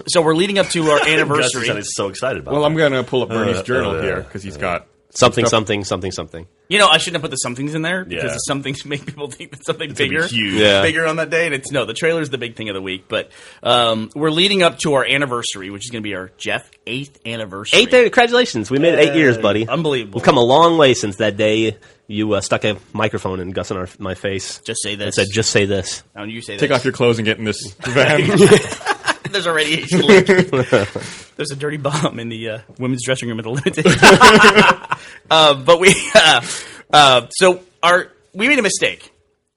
So we're leading up to our Gus anniversary. is so excited about Well, that. I'm going to pull up Bernie's journal here because he's got Something, stuff. something, something, something. You know, I shouldn't have put the somethings in there because Yeah. the somethings make people think that something gonna be bigger, huge. bigger on that day. And it's the trailer's the big thing of the week. But we're leading up to our anniversary, which is going to be our Jeff 8th anniversary. 8 congratulations. We made it 8 years, buddy. Unbelievable. We've come a long way since that day you stuck a microphone in Gus and my face. Just say this. And said, just say this. Now you say Take this. off your clothes and get in this van. There's a radiation leak. There's a dirty bomb in the women's dressing room at the Limited. But we made a mistake.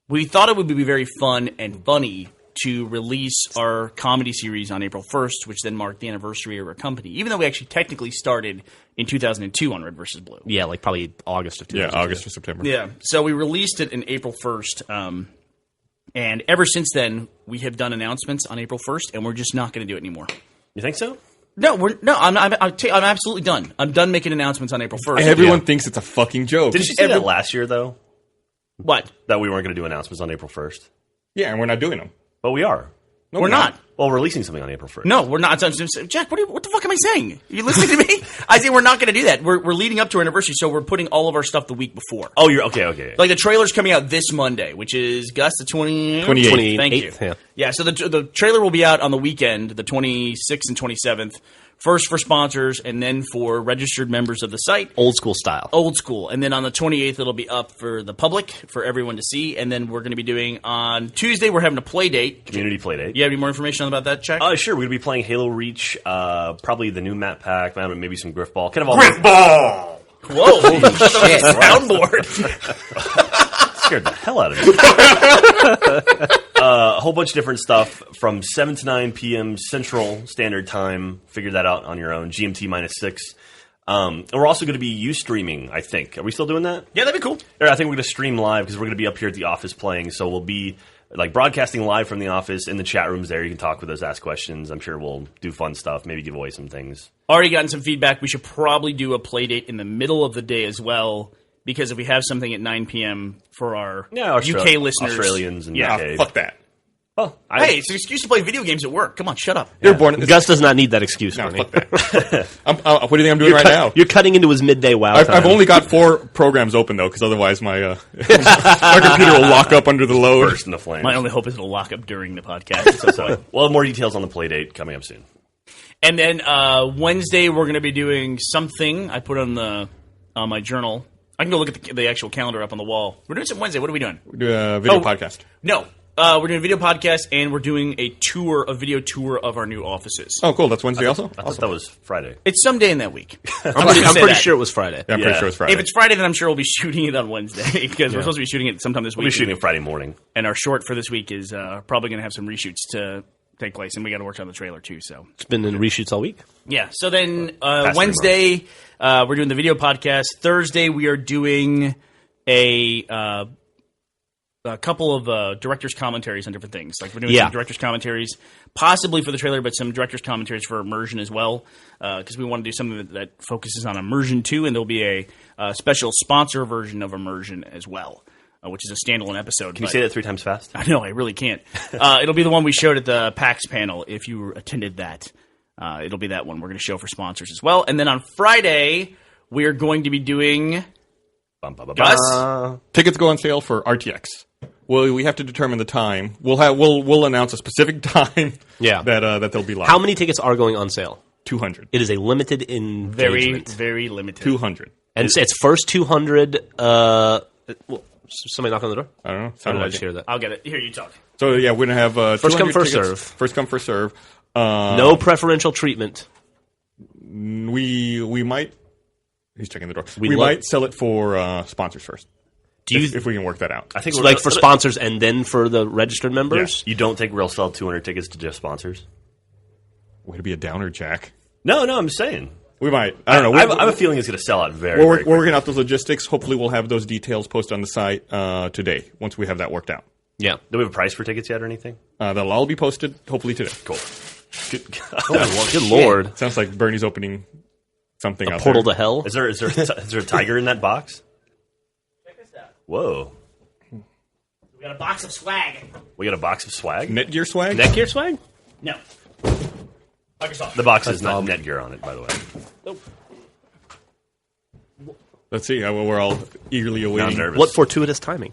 We thought it would be very fun and funny to release our comedy series on April 1st, which then marked the anniversary of our company, even though we actually technically started in 2002 on Red vs. Blue. Yeah, like probably August of 2000. Yeah, August or September. Yeah, so we released it in April 1st, and ever since then, we have done announcements on April 1st, and we're just not going to do it anymore. You think so? I'm absolutely done. I'm done making announcements on April 1st. Everyone thinks it's a fucking joke. Didn't you say that last year, though? What? That we weren't going to do announcements on April 1st? Yeah, and we're not doing them. But we are. No, We're not. Well, we're releasing something on April 1st. No, we're not. Jack, what the fuck am I saying? Are you listening to me? I say we're not going to do that. We're leading up to our anniversary, so we're putting all of our stuff the week before. Oh, you're okay. Like the trailer's coming out this Monday, which is, Gus, the 28th. Thank you. Yeah, so the trailer will be out on the weekend, the 26th and 27th. First for sponsors, and then for registered members of the site. Old school style. Old school. And then on the 28th, it'll be up for the public, for everyone to see. And then we're going to be doing, on Tuesday, we're having a play date. Community play date. You have any more information about that, Jack? Sure. We're going to be playing Halo Reach, probably the new map pack, maybe some Griffball. Kind of all Ball! Whoa. Soundboard. scared the hell out of me. A whole bunch of different stuff from 7 to 9 p.m. Central Standard Time. Figure that out on your own. GMT -6. And we're also going to be Ustreaming, I think. Are we still doing that? Yeah, that'd be cool. I think we're going to stream live because we're going to be up here at the office playing. So we'll be like broadcasting live from the office in the chat rooms there. You can talk with us, ask questions. I'm sure we'll do fun stuff, maybe give away some things. Already gotten some feedback. We should probably do a play date in the middle of the day as well. Because if we have something at 9 p.m. for our UK listeners... Australians and UK. Fuck that. Well, hey, it's an excuse to play video games at work. Come on, shut up. You're born. Gus does not need that excuse, No, Bernie. fuck that. What do you think I'm doing right now? You're cutting into his midday WoW time. I've only got 4 programs open though, because otherwise my my computer will lock up under the load. Burst in the flames. My only hope is it'll lock up during the podcast. So, we'll have more details on the play date coming up soon. And then Wednesday we're going to be doing something. I put on my journal. I can go look at the actual calendar up on the wall. We're doing something Wednesday. What are we doing? We do a video podcast. No. We're doing a video podcast, and we're doing a video tour of our new offices. Oh, cool. That's Wednesday also? I thought that was Friday. It's someday in that week. I'm pretty sure it was Friday. Yeah, I'm pretty sure it's Friday. If it's Friday, then I'm sure we'll be shooting it on Wednesday, because we're supposed to be shooting it sometime this week. We'll be shooting it Friday morning. And our short for this week is probably going to have some reshoots to take place, and we got to work on the trailer, too. So It's been in reshoots all week. yeah, so then Wednesday, we're doing the video podcast. Thursday, we are doing a couple of director's commentaries on different things. Like we're doing some director's commentaries, possibly for the trailer, but some director's commentaries for Immersion as well, because we want to do something that focuses on Immersion 2, and there'll be a special sponsor version of Immersion as well, which is a standalone episode. Can you say that 3 times fast? I know, I really can't. It'll be the one we showed at the PAX panel, if you attended that. It'll be that one we're going to show for sponsors as well. And then on Friday, we're going to be doing... Gus? Tickets go on sale for RTX. Well, we have to determine the time. We'll announce a specific time. That they'll be live. How many tickets are going on sale? 200. It is a limited engagement. Very limited. 200. And it's first 200. Somebody knock on the door. I don't know. How did Sounded I like just it. hear that? I'll get it. Here, you talk. So yeah, we're gonna have First come, 200 first tickets. serve. First come, first serve. No preferential treatment. We might. He's checking the door. We We love- might sell it for sponsors first. Do you If we can work that out. I think so we're like for sponsors and then for the registered members? You don't think we'll sell 200 tickets to just sponsors? Way to be a downer, Jack. No, I'm saying. We might. I don't know. I have a feeling it's going to sell out very We're quickly. working out those logistics. Hopefully, we'll have those details posted on the site today. Once we have that worked out, Yeah. Do we have a price for tickets yet or anything? that'll all be posted hopefully today. Cool. Good Lord. Sounds like Bernie's opening something out Portal there. to hell? Is there a tiger in that box? Check this out. Whoa. We got a box of swag. We got a box of swag? Netgear swag. Netgear swag? No. Microsoft. The box has not Netgear on it, by the way. Let's see. We're all eagerly Now I'm awaiting. nervous. What fortuitous timing.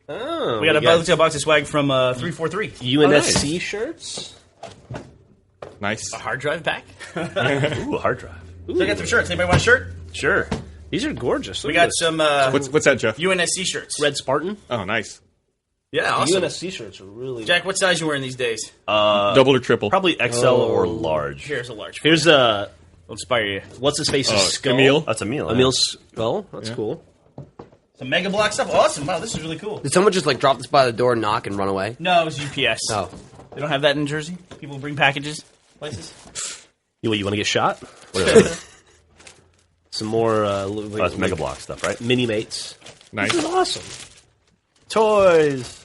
Oh, We got a box of swag from 343. UNSC shirts. Nice. A hard drive pack. Ooh, a hard drive. So I got some shirts. Anybody want a shirt? Sure. These are gorgeous. We got some What's that, Jeff? UNSC shirts. Red Spartan. Oh, nice. Yeah, awesome. UNSC shirts are really. Jack, what size you wearing these days? Double or triple? Probably XL or large. Here's a large. Here's It'll inspire you. what's his face's skull. Emil. That's a meal. Emil's skull. That's cool. Some Mega Block stuff. Awesome. Wow, this is really cool. Did someone just like drop this by the door, knock, and run away? No, it was UPS. Oh. They don't have that in Jersey? People bring packages places? You want to get shot? Some more. That's Mega Block stuff, right? Mini mates. Nice. This is awesome. Toys.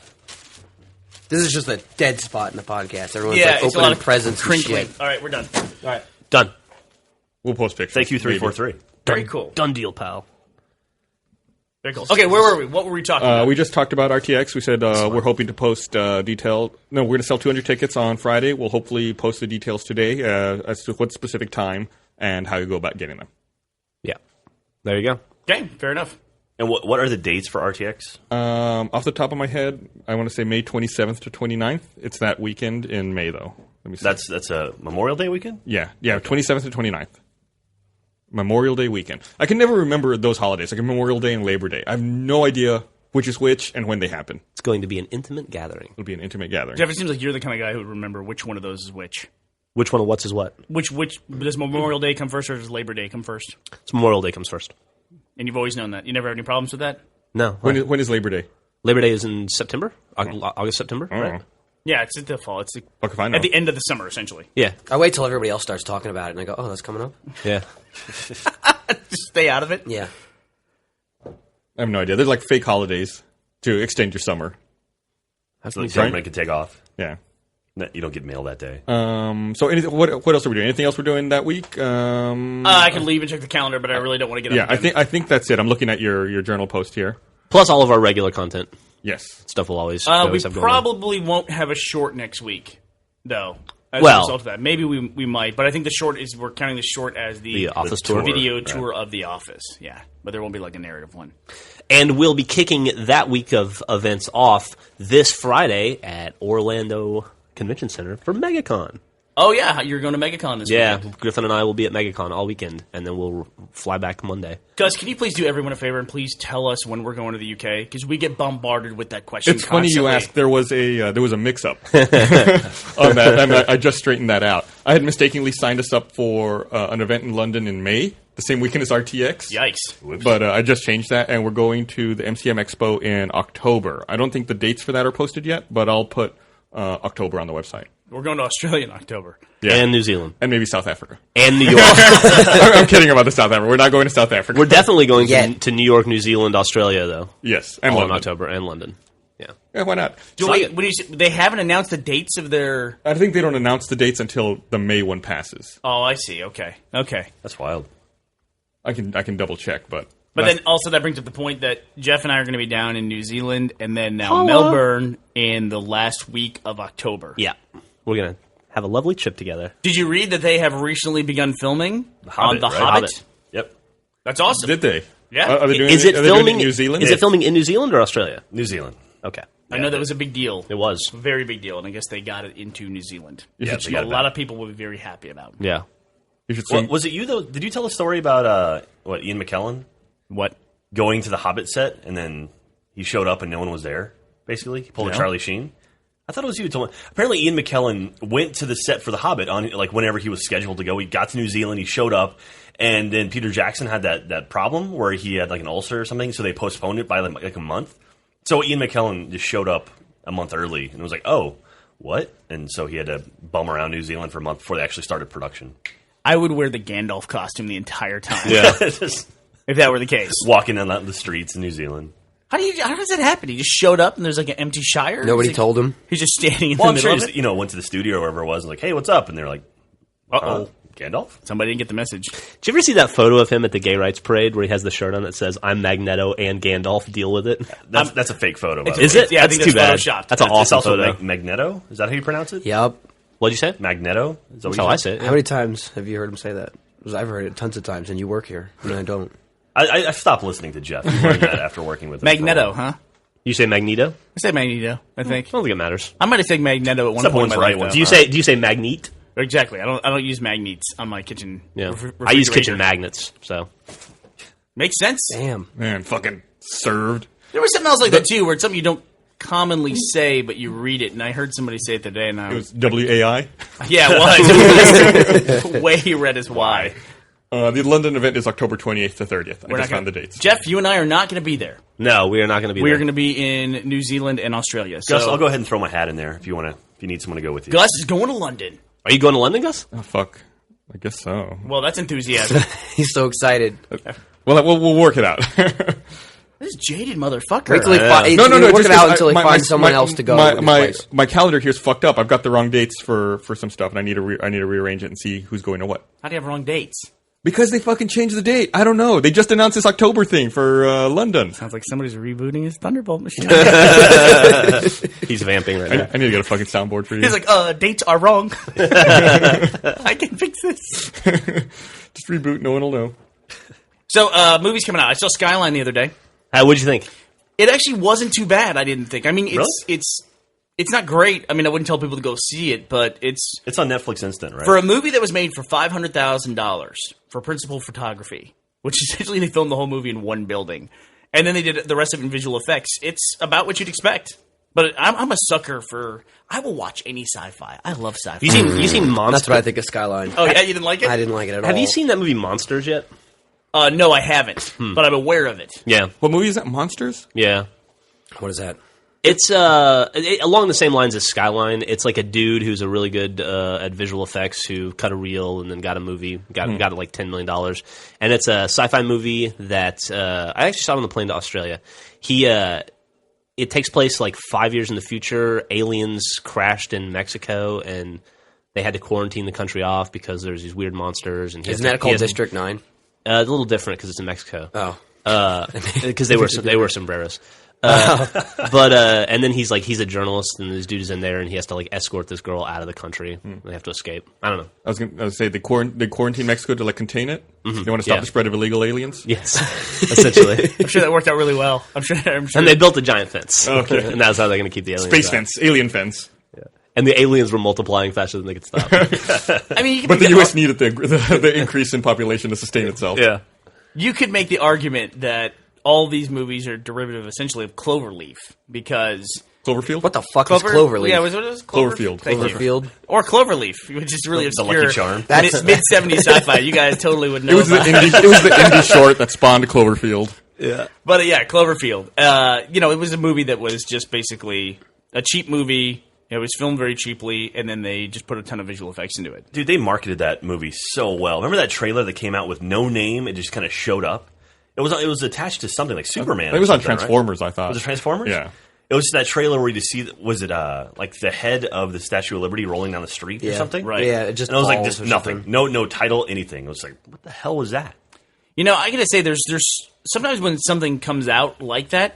This is just a dead spot in the podcast. Everyone's Yeah, like it's a lot opening of presents and crinkling. shit. All right, we're done. All right. Done. We'll post pictures. Thank you, Maybe. 343. Very cool. Done deal, pal. Very cool. Okay, where were we? What were we talking about? We just talked about RTX. We said we're hoping to post detail. No, we're going to sell 200 tickets on Friday. We'll hopefully post the details today as to what specific time and how you go about getting them. Yeah. There you go. Okay, fair enough. And what are the dates for RTX? Off the top of my head, I want to say May 27th to 29th. It's that weekend in May, though. Let me see. That's a Memorial Day weekend? Yeah, 27th to 29th. Memorial Day weekend. I can never remember those holidays, like Memorial Day and Labor Day. I have no idea which is which and when they happen. It's going to be an intimate gathering. It'll be an intimate gathering. Jeff, it seems like you're the kind of guy who would remember which one of those is which. Which one of what's is what? Which does Memorial Day come first or does Labor Day come first? It's Memorial Day comes first. And you've always known that. You never had any problems with that? No. When is Labor Day? Labor Day is in September? August, September? Right? Yeah, it's at the fall. It's Okay, fine. at the end of the summer, essentially. Yeah. I wait till everybody else starts talking about it, and I go, "Oh, that's coming up." Yeah. Just stay out of it. Yeah. I have no idea. There's like fake holidays to extend your summer. So the government can take off. Yeah. No, you don't get mail that day. So what else are we doing? Anything else we're doing that week? I can leave and check the calendar, but I really don't want to get up. I think that's it. I'm looking at your journal post here. Plus all of our regular content. Yes. Stuff will always, We always have going on. probably won't have a short next week, though. As Well- a result of that, maybe we might, but I think the short is we're counting the short as The office tour. video tour of the office. Yeah, but there won't be like a narrative one. And we'll be kicking that week of events off this Friday at Orlando Convention Center for MegaCon. Oh yeah, you're going to MegaCon this Yeah, weekend. Griffin and I will be at MegaCon all weekend, and then we'll fly back Monday. Gus, can you please do everyone a favor and please tell us when we're going to the UK? Because we get bombarded with that question. It's funny you constantly. asked. There was a mix-up on that. And I just straightened that out. I had mistakenly signed us up for an event in London in May, the same weekend as RTX. Yikes! But I just changed that, and we're going to the MCM Expo in October. I don't think the dates for that are posted yet, but I'll put October on the website. We're going to Australia in October. Yeah. And New Zealand. And maybe South Africa. And New York. I'm kidding about the South Africa. We're not going to South Africa. We're definitely going Yeah. to New York, New Zealand, Australia, though. Yes, and All in London. October, and London. Yeah. Yeah, why not? They haven't announced the dates of their. I think they don't announce the dates until the May one passes. Oh, I see. Okay. That's wild. I can double check, but Then also that brings up the point that Jeff and I are going to be down in New Zealand and then now Melbourne in the last week of October. Yeah. We're going to have a lovely trip together. Did you read that they have recently begun filming Hobbit, on The right? Hobbit? Yep. That's awesome. did they? Yeah. Are they doing Is it are they doing filming in New Zealand? Is it filming in New Zealand or Australia? New Zealand. Okay. I know that was a big deal. It was. A very big deal, and I guess they got it into New Zealand. You Which should- a lot of people will be very happy about. Yeah. You should Well, swing. was it you though? Did you tell a story about Ian McKellen What? going to the Hobbit set and then he showed up and no one was there? Basically, he pulled a Charlie Sheen. I thought it was you. Apparently, Ian McKellen went to the set for the Hobbit on like whenever he was scheduled to go. He got to New Zealand. He showed up, and then Peter Jackson had that problem where he had like an ulcer or something, so they postponed it by like a month. So Ian McKellen just showed up a month early and was like, "Oh, what?" And so he had to bum around New Zealand for a month before they actually started production. I would wear the Gandalf costume the entire time. Just If that were the case. walking down the streets in New Zealand. How does that happen? He just showed up and there's like an empty Shire? Nobody He's like- told him. He's just standing in Well, the I'm middle sure of he it? went to the studio or wherever it was and like, "Hey, what's up?" And they're like, Uh-oh. Gandalf?" Somebody didn't get the message. Did you ever see that photo of him at the gay rights parade where he has the shirt on that says, "I'm Magneto and Gandalf, deal with it"? That's a fake photo. By the Is way. it? Yeah, I That's think too that's bad. photoshopped. That's an It's awesome also photo. Magneto. Is that how you pronounce it? Yep. What'd you say? Magneto. Is that what That's you how I said? say it. How many times have you heard him say that? I've heard it tons of times, and you work here, and I don't. I stopped listening to Jeff. You learned that after working with him. Magneto, huh? You say Magneto? I say Magneto, I think. I don't think it matters. I might have said Magneto at one Except point in one's my right, life. one's though. Do you say Magnete? Exactly. I don't use magnetes on my kitchen. Yeah. I refrigerator. use kitchen magnets, so. Makes sense. Damn. Man, fucking served. There was something else like that too, where it's something you don't commonly say, but you read it. And I heard somebody say it today, and I It was, was WAI. yeah, it was. Way he read is why. The London event is October 28th to 30th. I We're just not found gonna, the dates. Jeff, you and I are not going to be there. No, we are not going to be We there. are going to be in New Zealand and Australia. Gus, So I'll go ahead and throw my hat in there if you need someone to go with you. Gus is going to London. Are you going to London, Gus? Oh, fuck. I guess so. Well, that's enthusiasm. He's so excited. Well, we'll work it out. This jaded motherfucker. Wait till he No, work just it out 'cause until he my- finds my- someone my- else to go. My with his my, place. my calendar here's fucked up. I've got the wrong dates for some stuff, and I need to rearrange it and see who's going to what. How do you have wrong dates? Because they fucking changed the date. I don't know. They just announced this October thing for London. Sounds like somebody's rebooting his Thunderbolt machine. He's vamping right now. I need to get a fucking soundboard for you. He's like, dates are wrong. I can fix this. Just reboot. No one will know. So, movies coming out. I saw Skyline the other day. What'd you think? It actually wasn't too bad, I didn't think. I mean, Really? it's not great. I mean, I wouldn't tell people to go see it, but it's It's on Netflix Instant, right? for a movie that was made for $500,000 for principal photography, which essentially they filmed the whole movie in one building, and then they did the rest of it in visual effects. It's about what you'd expect. But I'm a sucker for. I will watch any sci-fi. I love sci-fi. You seen Monster? That's what I think of Skyline. Oh yeah, you didn't like it? I didn't like it at all. Have you seen that movie Monsters yet? No, I haven't, but I'm aware of it. Yeah. What movie is that? Monsters? Yeah. What is that? It's along the same lines as Skyline. It's like a dude who's a really good at visual effects who cut a reel and then got a movie, got it like $10 million. And it's a sci-fi movie that I actually saw it on the plane to Australia. It takes place like 5 years in the future. Aliens crashed in Mexico and they had to quarantine the country off because there's these weird monsters. And Isn't that called District 9? A little different because it's in Mexico. Oh. Because they wear sombreros. And then he's a journalist, and this dude is in there, and he has to like escort this girl out of the country. They have to escape. I don't know. I was going to say they quarantine Mexico to like contain it. They want to stop Yeah. the spread of illegal aliens. Yes, essentially. I'm sure that worked out really well. I'm sure. And they built a giant fence. Okay. And that's how they're going to keep the aliens Space out. fence, alien fence. And the aliens were multiplying faster than they could stop. I mean, you could But make the the U.S. needed the increase in population to sustain itself. Yeah. You could make the argument that all these movies are derivative, essentially, of Cloverleaf because Cloverfield? What the fuck is Cloverleaf? Yeah, what was Clover? Cloverfield. Thank you. Cloverfield? Or Cloverleaf, which is really The obscure. Lucky Charm. Mid 70s sci-fi. You guys totally would know. It was the about indie short that spawned Cloverfield. But yeah, Cloverfield. It was a movie that was just basically a cheap movie. It was filmed very cheaply, and then they just put a ton of visual effects into it. Dude, they marketed that movie so well. Remember that trailer that came out with no name? It just kind of showed up. It was attached to something like Superman. It was or on something, right? Transformers, I thought. Was it Transformers? Yeah. It was that trailer where you just see, was it like the head of the Statue of Liberty rolling down the street or Yeah. something? Right. Yeah, it just And it was like falls just or nothing. something. No title, anything. It was like, what the hell was that? I gotta say, there's sometimes when something comes out like that,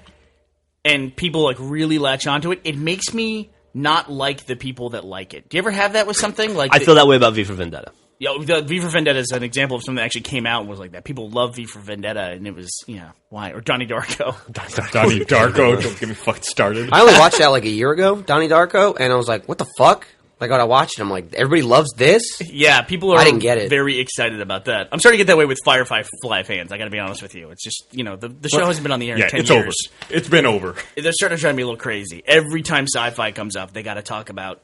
and people like really latch onto it, it makes me not like the people that like it. Do you ever have that with something like? I feel that way about V for Vendetta. The V for Vendetta is an example of something that actually came out and was like that. People love V for Vendetta, and it was why or Donnie Darko. Donnie Darko, don't get me fucking started. I only watched that like a year ago, Donnie Darko, and I was like, what the fuck? Like, when I watched it, I'm like, everybody loves this? Yeah, people are I didn't get it. very excited about that. I'm starting to get that way with Firefly fans. I got to be honest with you. It's just the show hasn't been on the air in 10 it's years. over. It's been over. They're starting to drive me a little crazy. Every time sci-fi comes up, they got to talk about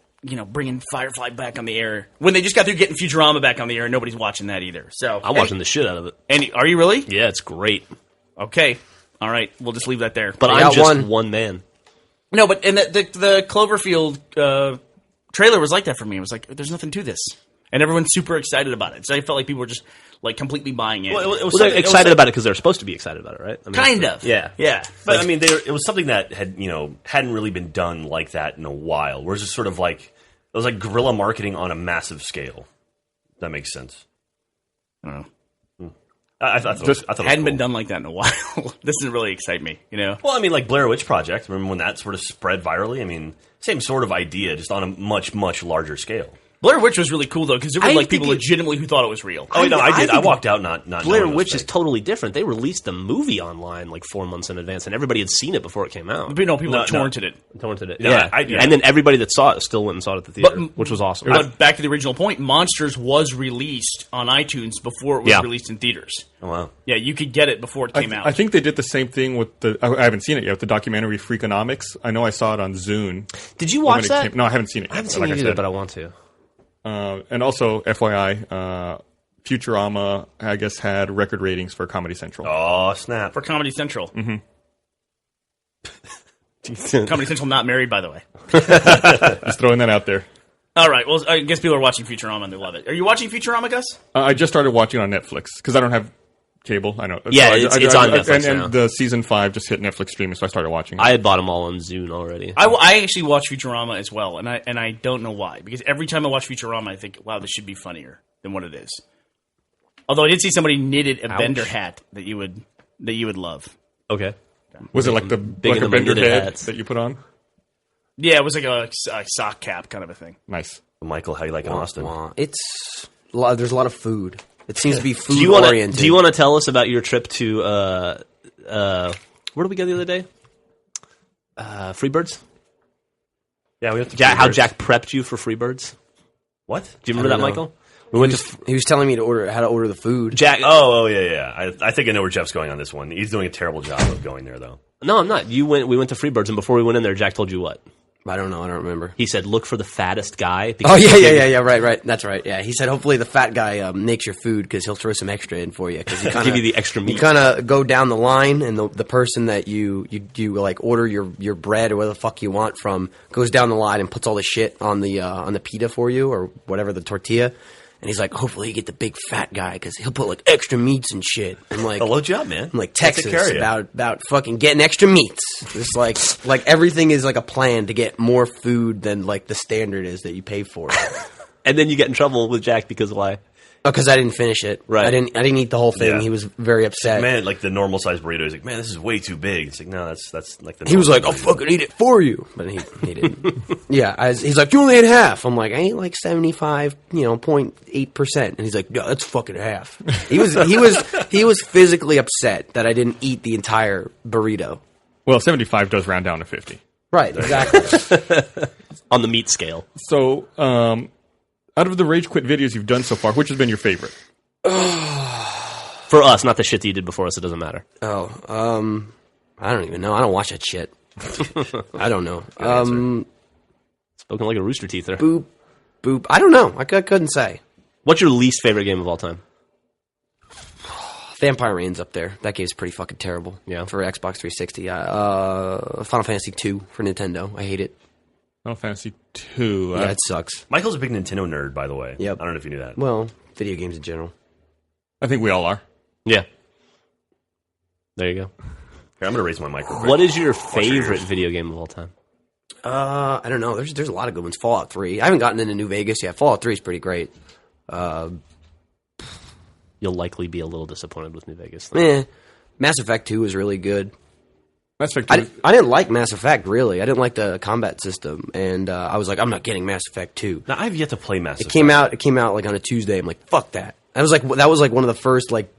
bringing Firefly back on the air when they just got through getting Futurama back on the air, and nobody's watching that either. So I'm watching the shit out of it. And are you really? Yeah, it's great. Okay, all right. We'll just leave that there. But I I'm got just one. one man. No, but and the Cloverfield trailer was like that for me. It was like, there's nothing to this, and everyone's super excited about it. So I felt like people were just like completely buying in. Well, it was Well, they're something- it was excited like- about it because they're supposed to be excited about it, right? I mean, kind of. Yeah. Yeah. But Like, I mean, it was something that had hadn't really been done like that in a while. Whereas it's sort of like it was like guerrilla marketing on a massive scale. That makes sense. I don't know. I thought it was Hadn't been cool. done like that in a while. This doesn't really excite me, Well, I mean, like Blair Witch Project. Remember when that sort of spread virally? I mean, same sort of idea, just on a much, much larger scale. Blair Witch was really cool though because there were I like think people legitimately who thought it was real. Oh, no, I did. I think walked out not Blair knowing it was Witch is fake. totally different. They released the movie online like 4 months in advance, and everybody had seen it before it came out. But no, people No, have no. torrented it. Torrented it. Yeah, Yeah, I- and then everybody that saw it still went and saw it at the theater, which was awesome. But back to the original point, Monsters was released on iTunes before it was Yeah. released in theaters. Oh, wow. Yeah, you could get it before it came out. I think they did the same thing with the. I haven't seen it yet. With the documentary Freakonomics. I know I saw it on Zune. Did you when watch it that? No, I haven't seen it. Yet, I haven't seen like it I either, said. but I want to. And also, FYI, Futurama, I guess, had record ratings for Comedy Central. Oh, snap. for Comedy Central. Mm-hmm. Comedy Central not married, by the way. Just throwing that out there. All right, well, I guess people are watching Futurama and they love it. Are you watching Futurama, Gus? I just started watching on Netflix because I don't have cable. I know. Yeah, So it's on Netflix and now. the season 5 just hit Netflix streaming, so I started watching it. I had bought them all on Zune already. I actually watch Futurama as well, and I don't know why. Because every time I watch Futurama, I think, wow, this should be funnier than what it is. Although I did see somebody knitted a Bender hat that you would love. Okay. Was it like the Big like a in the Bender knitted head hats. that you put on? Yeah, it was like a sock cap kind of a thing. Nice. Michael, how you like in Austin? It's there's a lot of food. It seems to be food Do you want oriented. to? Do you want to tell us about your trip to? Where did we go the other day? Freebirds. Yeah, we have to. How Jack prepped you for Freebirds? What? Do you remember that, don't know. Michael? We went to He was telling me how to order the food. Jack. Oh, yeah. I think I know where Jeff's going on this one. He's doing a terrible job of going there, though. No, I'm not. We went to Freebirds, and before we went in there, Jack told you what? I don't know. I don't remember. He said, "Look for the fattest guy." Oh yeah. Right. That's right. Yeah, he said hopefully the fat guy makes your food because he'll throw some extra in for you because he Give you the extra meat. You kind of go down the line, and the person that you like order your bread or whatever the fuck you want from goes down the line and puts all the shit on the pita for you or whatever the tortilla. And he's like, hopefully you get the big fat guy because he'll put like extra meats and shit. I'm like, Hello, job, man. I'm like I'll take care Texas of you. about fucking getting extra meats. It's like everything is like a plan to get more food than like the standard is that you pay for. And then you get in trouble with Jack because why? Because I didn't finish it. Right. I didn't eat the whole thing. Yeah. He was very upset. Man, like the normal sized burrito, he's like, man, this is way too big. It's like, no, that's like the. He was like, normal "I'll burrito. fucking eat it for you," but he didn't. Yeah, he's like, "You only ate half." I'm like, "I ate like 75.8%," and he's like, "No, that's fucking half." He was physically upset that I didn't eat the entire burrito. Well, 75 does round down to 50. Right, exactly. On the meat scale. So, out of the Rage Quit videos you've done so far, which has been your favorite? For us, not the shit that you did before us. It doesn't matter. I don't even know. I don't watch that shit. I don't know. Spoken like a rooster teether. Boop. I don't know. I couldn't say. What's your least favorite game of all time? Vampire Reign's up there. That game's pretty fucking terrible. Yeah. For Xbox 360. Final Fantasy 2 for Nintendo. I hate it. Final Fantasy 2. Yeah, it sucks. Michael's a big Nintendo nerd, by the way. Yep. I don't know if you knew that. Well, video games in general. I think we all are. Yeah. There you go. Here, I'm going to raise my mic real quick. What is your your favorite ears. video game of all time? I don't know. There's a lot of good ones. Fallout 3. I haven't gotten into New Vegas yet. Fallout 3 is pretty great. You'll likely be a little disappointed with New Vegas. though. Mass Effect 2 is really good. Mass Effect 2. I didn't like Mass Effect, really. I didn't like the combat system. And I was like, I'm not getting Mass Effect 2. Now, I've yet to play Mass Effect. It came out like on a Tuesday. I'm like, fuck that. That was like one of the first like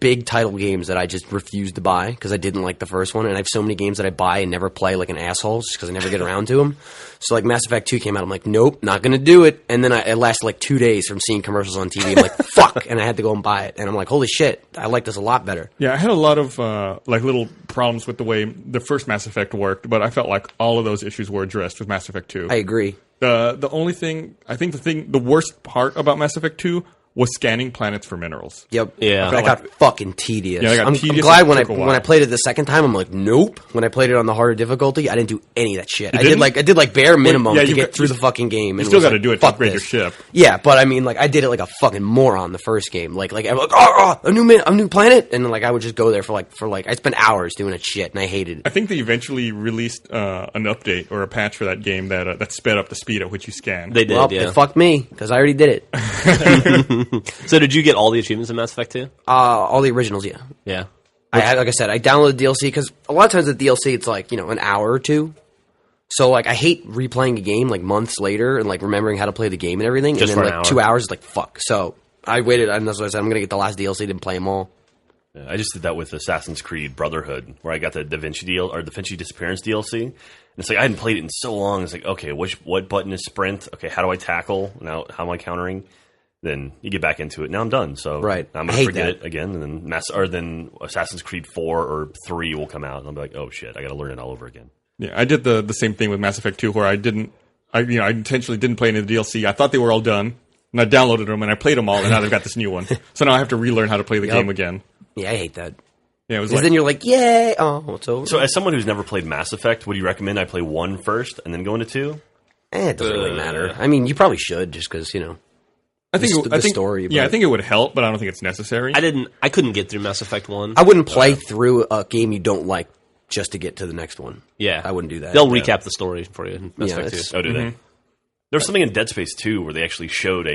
big title games that I just refused to buy because I didn't like the first one. And I have so many games that I buy and never play like an asshole just because I never get around to them. So like Mass Effect 2 came out. I'm like, nope, not going to do it. And then it lasted like 2 days from seeing commercials on TV. I'm like, fuck. And I had to go and buy it. And I'm like, holy shit, I like this a lot better. Yeah, I had a lot of like little problems with the way the first Mass Effect worked, but I felt like all of those issues were addressed with Mass Effect 2. I agree. The only thing, I think the worst part about Mass Effect 2 was scanning planets for minerals. Yep. Yeah. That got fucking tedious. Yeah, that got I'm tedious glad and when took a when while. I played it the second time, I'm like, nope. When I played it on the harder difficulty, I didn't do any of that shit. I didn't? did like bare minimum yeah, to you get got- through the fucking game. You And still was got to like, do it to fuck upgrade this. your ship. Yeah, but I mean, like, I did it like a fucking moron the first game. Like I'm like, a new planet, and like I would just go there for like I spent hours doing that shit, and I hated I it. think they eventually released an update or a patch for that game that sped up the speed at which you scan. They did, Well, yeah. it fucked me because I already did it. So did you get all the achievements in Mass Effect 2? All the originals, yeah. Yeah. Like I said, I downloaded DLC because a lot of times the DLC it's like an hour or two. So, like, I hate replaying a game, like, months later and, like, remembering how to play the game and everything. Just and for then, an like, hour. 2 hours is like, fuck. So, I waited. And that's what I said. I'm going to get the last DLC, didn't play them all. Yeah, I just did that with Assassin's Creed Brotherhood, where I got the Da Vinci Disappearance DLC. And it's like, I hadn't played it in so long. It's like, okay, what button is sprint? Okay, how do I tackle? Now, how am I countering? Then you get back into it. Now I'm done. So Right. I'm I going to hate forget that. it again. And then Assassin's Creed 4 or 3 will come out. And I'll be like, oh, shit, I got to learn it all over again. Yeah, I did the same thing with Mass Effect 2, where I intentionally didn't play any of the DLC. I thought they were all done, and I downloaded them and I played them all, and now they've got this new one. So now I have to relearn how to play the game again. Yeah, I hate that. Yeah, it was Because like then you're like, yay! Oh, it's over. So as someone who's never played Mass Effect, would you recommend I play 1 first and then go into 2? It doesn't really matter. I mean, you probably should, just because, I think the story, Yeah, but- I think it would help, but I don't think it's necessary. I couldn't get through Mass Effect 1. I wouldn't play through a game you don't like just to get to the next one. Yeah. I wouldn't do that. They'll recap the story for you in Mass Yeah, Effect it's- 2. Oh, do they? There was something in Dead Space 2 where they actually showed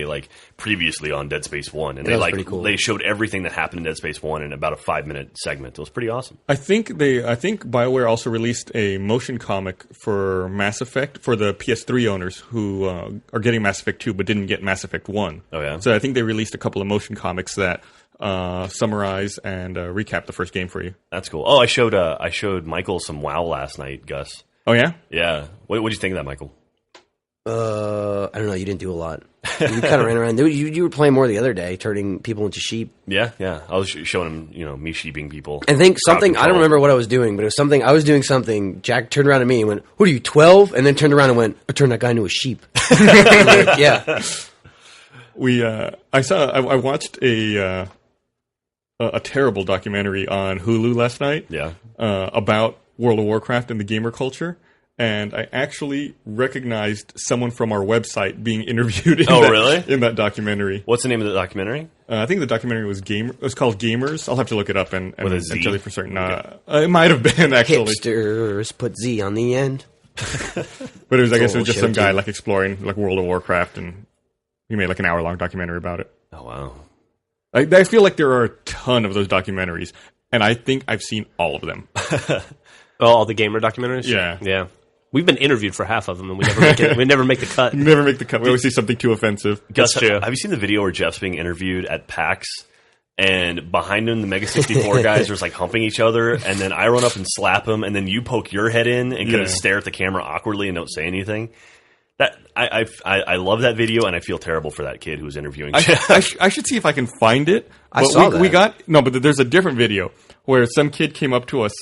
previously on Dead Space 1, and That was pretty cool. they showed everything that happened in Dead Space 1 in about a 5-minute segment. It was pretty awesome. I think BioWare also released a motion comic for Mass Effect for the PS3 owners who are getting Mass Effect 2 but didn't get Mass Effect 1. Oh, yeah? So I think they released a couple of motion comics that summarize and recap the first game for you. That's cool. Oh, I showed Michael some WoW last night, Gus. Oh yeah? Yeah. What did you think of that, Michael? I don't know. You didn't do a lot. You kind of ran around. You were playing more the other day, turning people into sheep. Yeah. I was showing him, me sheeping people. I think Crowd something. I don't control. remember what I was doing, but it was something. I was doing something. Jack turned around at me and went, "What are you, 12?" And then turned around and went, "I turned that guy into a sheep." I'm like, yeah. I watched a terrible documentary on Hulu last night. Yeah. About World of Warcraft and the gamer culture. And I actually recognized someone from our website being interviewed really? in that documentary. What's the name of the documentary? I think the documentary was called Gamers. I'll have to look it up and With a Z? tell you for certain. It might have been, actually. Hipsters put Z on the end. But I guess it Cool was just show, some guy too. like exploring like World of Warcraft, and he made like an hour-long documentary about it. Oh, wow. I feel like there are a ton of those documentaries, and I think I've seen all of them. All the gamer documentaries? Yeah. Yeah. We've been interviewed for half of them, and we never make it. We never make the cut. Never make the cut. We always see something too offensive. Gus, That's true. have you seen the video where Jeff's being interviewed at PAX? And behind him, the Mega 64 guys are just like humping each other, and then I run up and slap him, and then you poke your head in and kind of Yeah. stare at the camera awkwardly and don't say anything. That I love that video, and I feel terrible for that kid who was interviewing Jeff. I should see if I can find it. I But saw we that. but there's a different video where some kid came up to us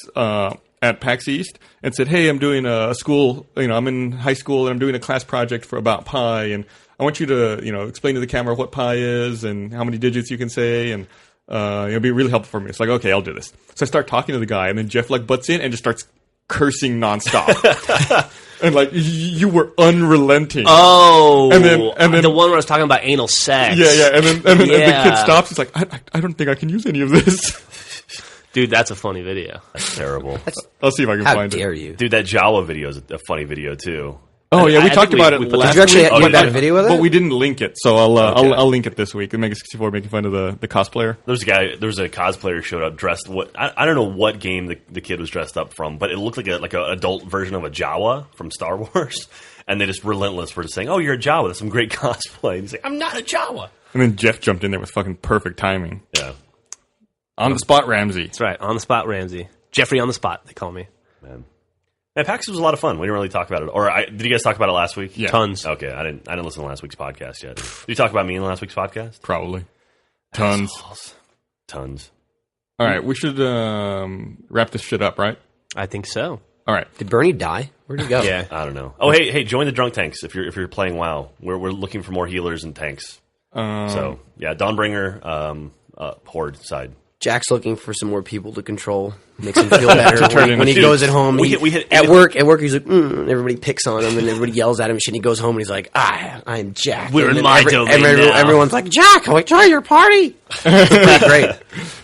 at PAX East and said, "Hey, I'm doing a school. I'm in high school and I'm doing a class project about pi, and I want you to explain to the camera what pi is and how many digits you can say, and it'll be really helpful for me." It's like, okay, I'll do this. So I start talking to the guy, and then Jeff like butts in and just starts cursing nonstop. And like you were unrelenting. Oh, And then- the one where I was talking about anal sex. Yeah, and then the Yeah. kid stops. He's like, I don't think I can use any of this. Dude, that's a funny video. That's terrible. I'll see if I can How find dare it. you? Dude, that Jawa video is a funny video, too. Oh yeah, I we think talked about it we put last Did you actually week. get did that you? video of that? But we didn't link it, so Okay. I'll link it this week. The Mega 64 making fun of the cosplayer. There was a cosplayer who showed up dressed. I don't know what game the kid was dressed up from, but it looked like an adult version of a Jawa from Star Wars. And they just relentless were just saying, "Oh, you're a Jawa. That's some great cosplay." And he's like, "I'm not a Jawa." And then Jeff jumped in there with fucking perfect timing. Yeah, On the spot, Ramsey. That's right. On the spot, Ramsey. Jeffrey on the spot, they call me. man. And PAX was a lot of fun. We didn't really talk about it. Or did you guys talk about it last week? Yeah. Tons. Okay, I didn't listen to last week's podcast yet. Did you talk about me in last week's podcast? Probably. Tons. Tons. All right, we should wrap this shit up, right? I think so. All right. Did Bernie die? Where'd he go? Yeah. I don't know. Oh, hey, join the drunk tanks if you're playing WoW. We're looking for more healers and tanks. So yeah, Dawnbringer, Horde side. Jack's looking for some more people to control. Makes him feel better turn when he into- goes at home. We he- hit- at work, he's like, and everybody picks on him, and everybody yells at him. And shit. And he goes home, and he's like, I'm Jack. We're and in then my domain now. Everyone's like, Jack, can we join your party? It's pretty great.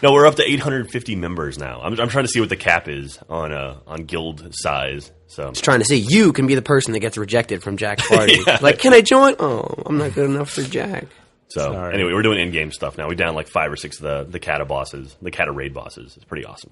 No, we're up to 850 members now. I'm trying to see what the cap is on guild size. So Just trying to see you can be the person that gets rejected from Jack's party. Like, can I join? Oh, I'm not good enough for Jack. anyway, we're doing in-game stuff now. We down like 5 or 6 of the kata bosses, the kata raid bosses. It's pretty awesome.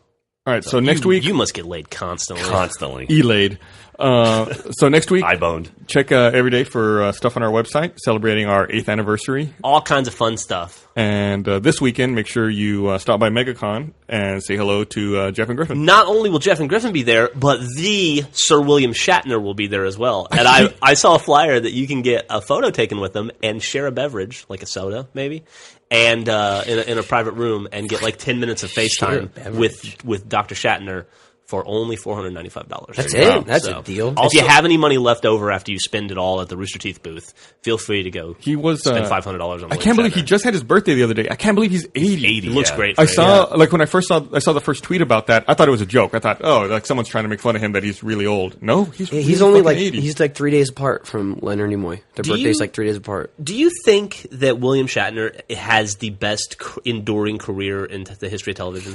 All right, so next week... You must get laid constantly. Constantly. E-laid. So next week... I boned. Check every day for stuff on our website celebrating our 8th anniversary. All kinds of fun stuff. And this weekend, make sure you stop by MegaCon and say hello to Jeff and Griffin. Not only will Jeff and Griffin be there, but the Sir William Shatner will be there as well. And I saw a flyer that you can get a photo taken with them and share a beverage, like a soda maybe, and in a private room and get like 10 minutes of FaceTime with Dr. Shatner for only $495. That's it. That's a deal. If you have any money left over after you spend it all at the Rooster Teeth booth, feel free to go. He was spend $500 on. I can't believe he just had his birthday the other day. I can't believe he's 80. He looks great. I saw like when I saw the first tweet about that. I thought it was a joke. I thought, oh, like someone's trying to make fun of him that he's really old. No, he's really only like 80. he's like 3 days apart from Leonard Nimoy. Their birthday's like 3 days apart. Do you think that William Shatner has the best enduring career in the history of television?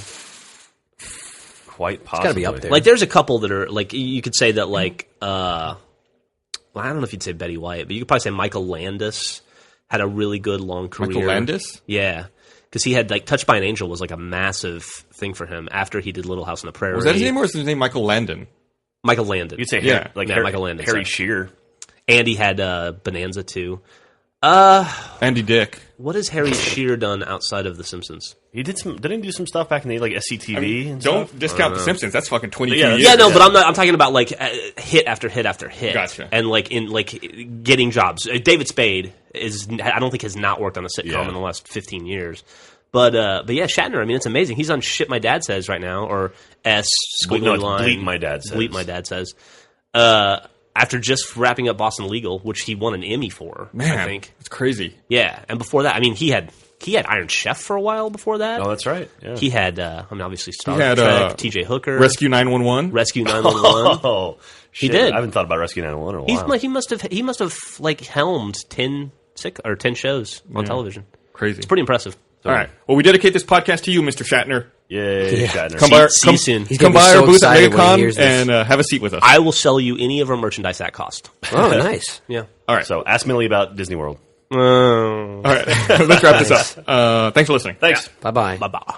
Quite possibly. It's got to be up there. Like, there's a couple that are, like, you could say that, like, well, I don't know if you'd say Betty White, but you could probably say Michael Landis had a really good long career. Michael Landis? Yeah. Because he had, like, Touched by an Angel was, like, a massive thing for him after he did Little House on the Prairie. Was that his name or was his name Michael Landon? Michael Landon. You'd say Michael Landon. Harry Shearer. And he had Bonanza, too. Andy Dick. What has Harry Shearer done outside of The Simpsons? He didn't he do some stuff back in the like SCTV and don't stuff? discount The Simpsons. That's fucking 22 Yeah, years. Yeah, no, but I'm talking about like hit after hit after hit. Gotcha. And like in like getting jobs. David Spade I don't think has not worked on a sitcom in the last 15 years. But yeah, Shatner. I mean, it's amazing. He's on Shit My Dad Says right now, or squiggly line. Bleep My Dad Says. Bleep My Dad Says. After just wrapping up Boston Legal, which he won an Emmy for, Man, I think. it's crazy. Yeah, and before that, I mean, he had Iron Chef for a while before that. Oh, that's right. Yeah. He had, I mean, obviously Star had, Trek, T.J. Hooker, Rescue 911. Rescue 911. Oh, He shit. did. I haven't thought about Rescue 911 in a while. He must have like helmed 10 shows on television. Crazy. It's pretty impressive. All right. Well, we dedicate this podcast to you, Mr. Shatner. Yay, Shatner. See you soon. He's Come gonna be by so our booth at excited when he MegaCon hears this. and have a seat with us. I will sell you any of our merchandise at cost. Oh, nice. Yeah. All right. So ask Millie about Disney World. All right. Let's wrap this up. Thanks for listening. Thanks. Bye-bye. Bye-bye.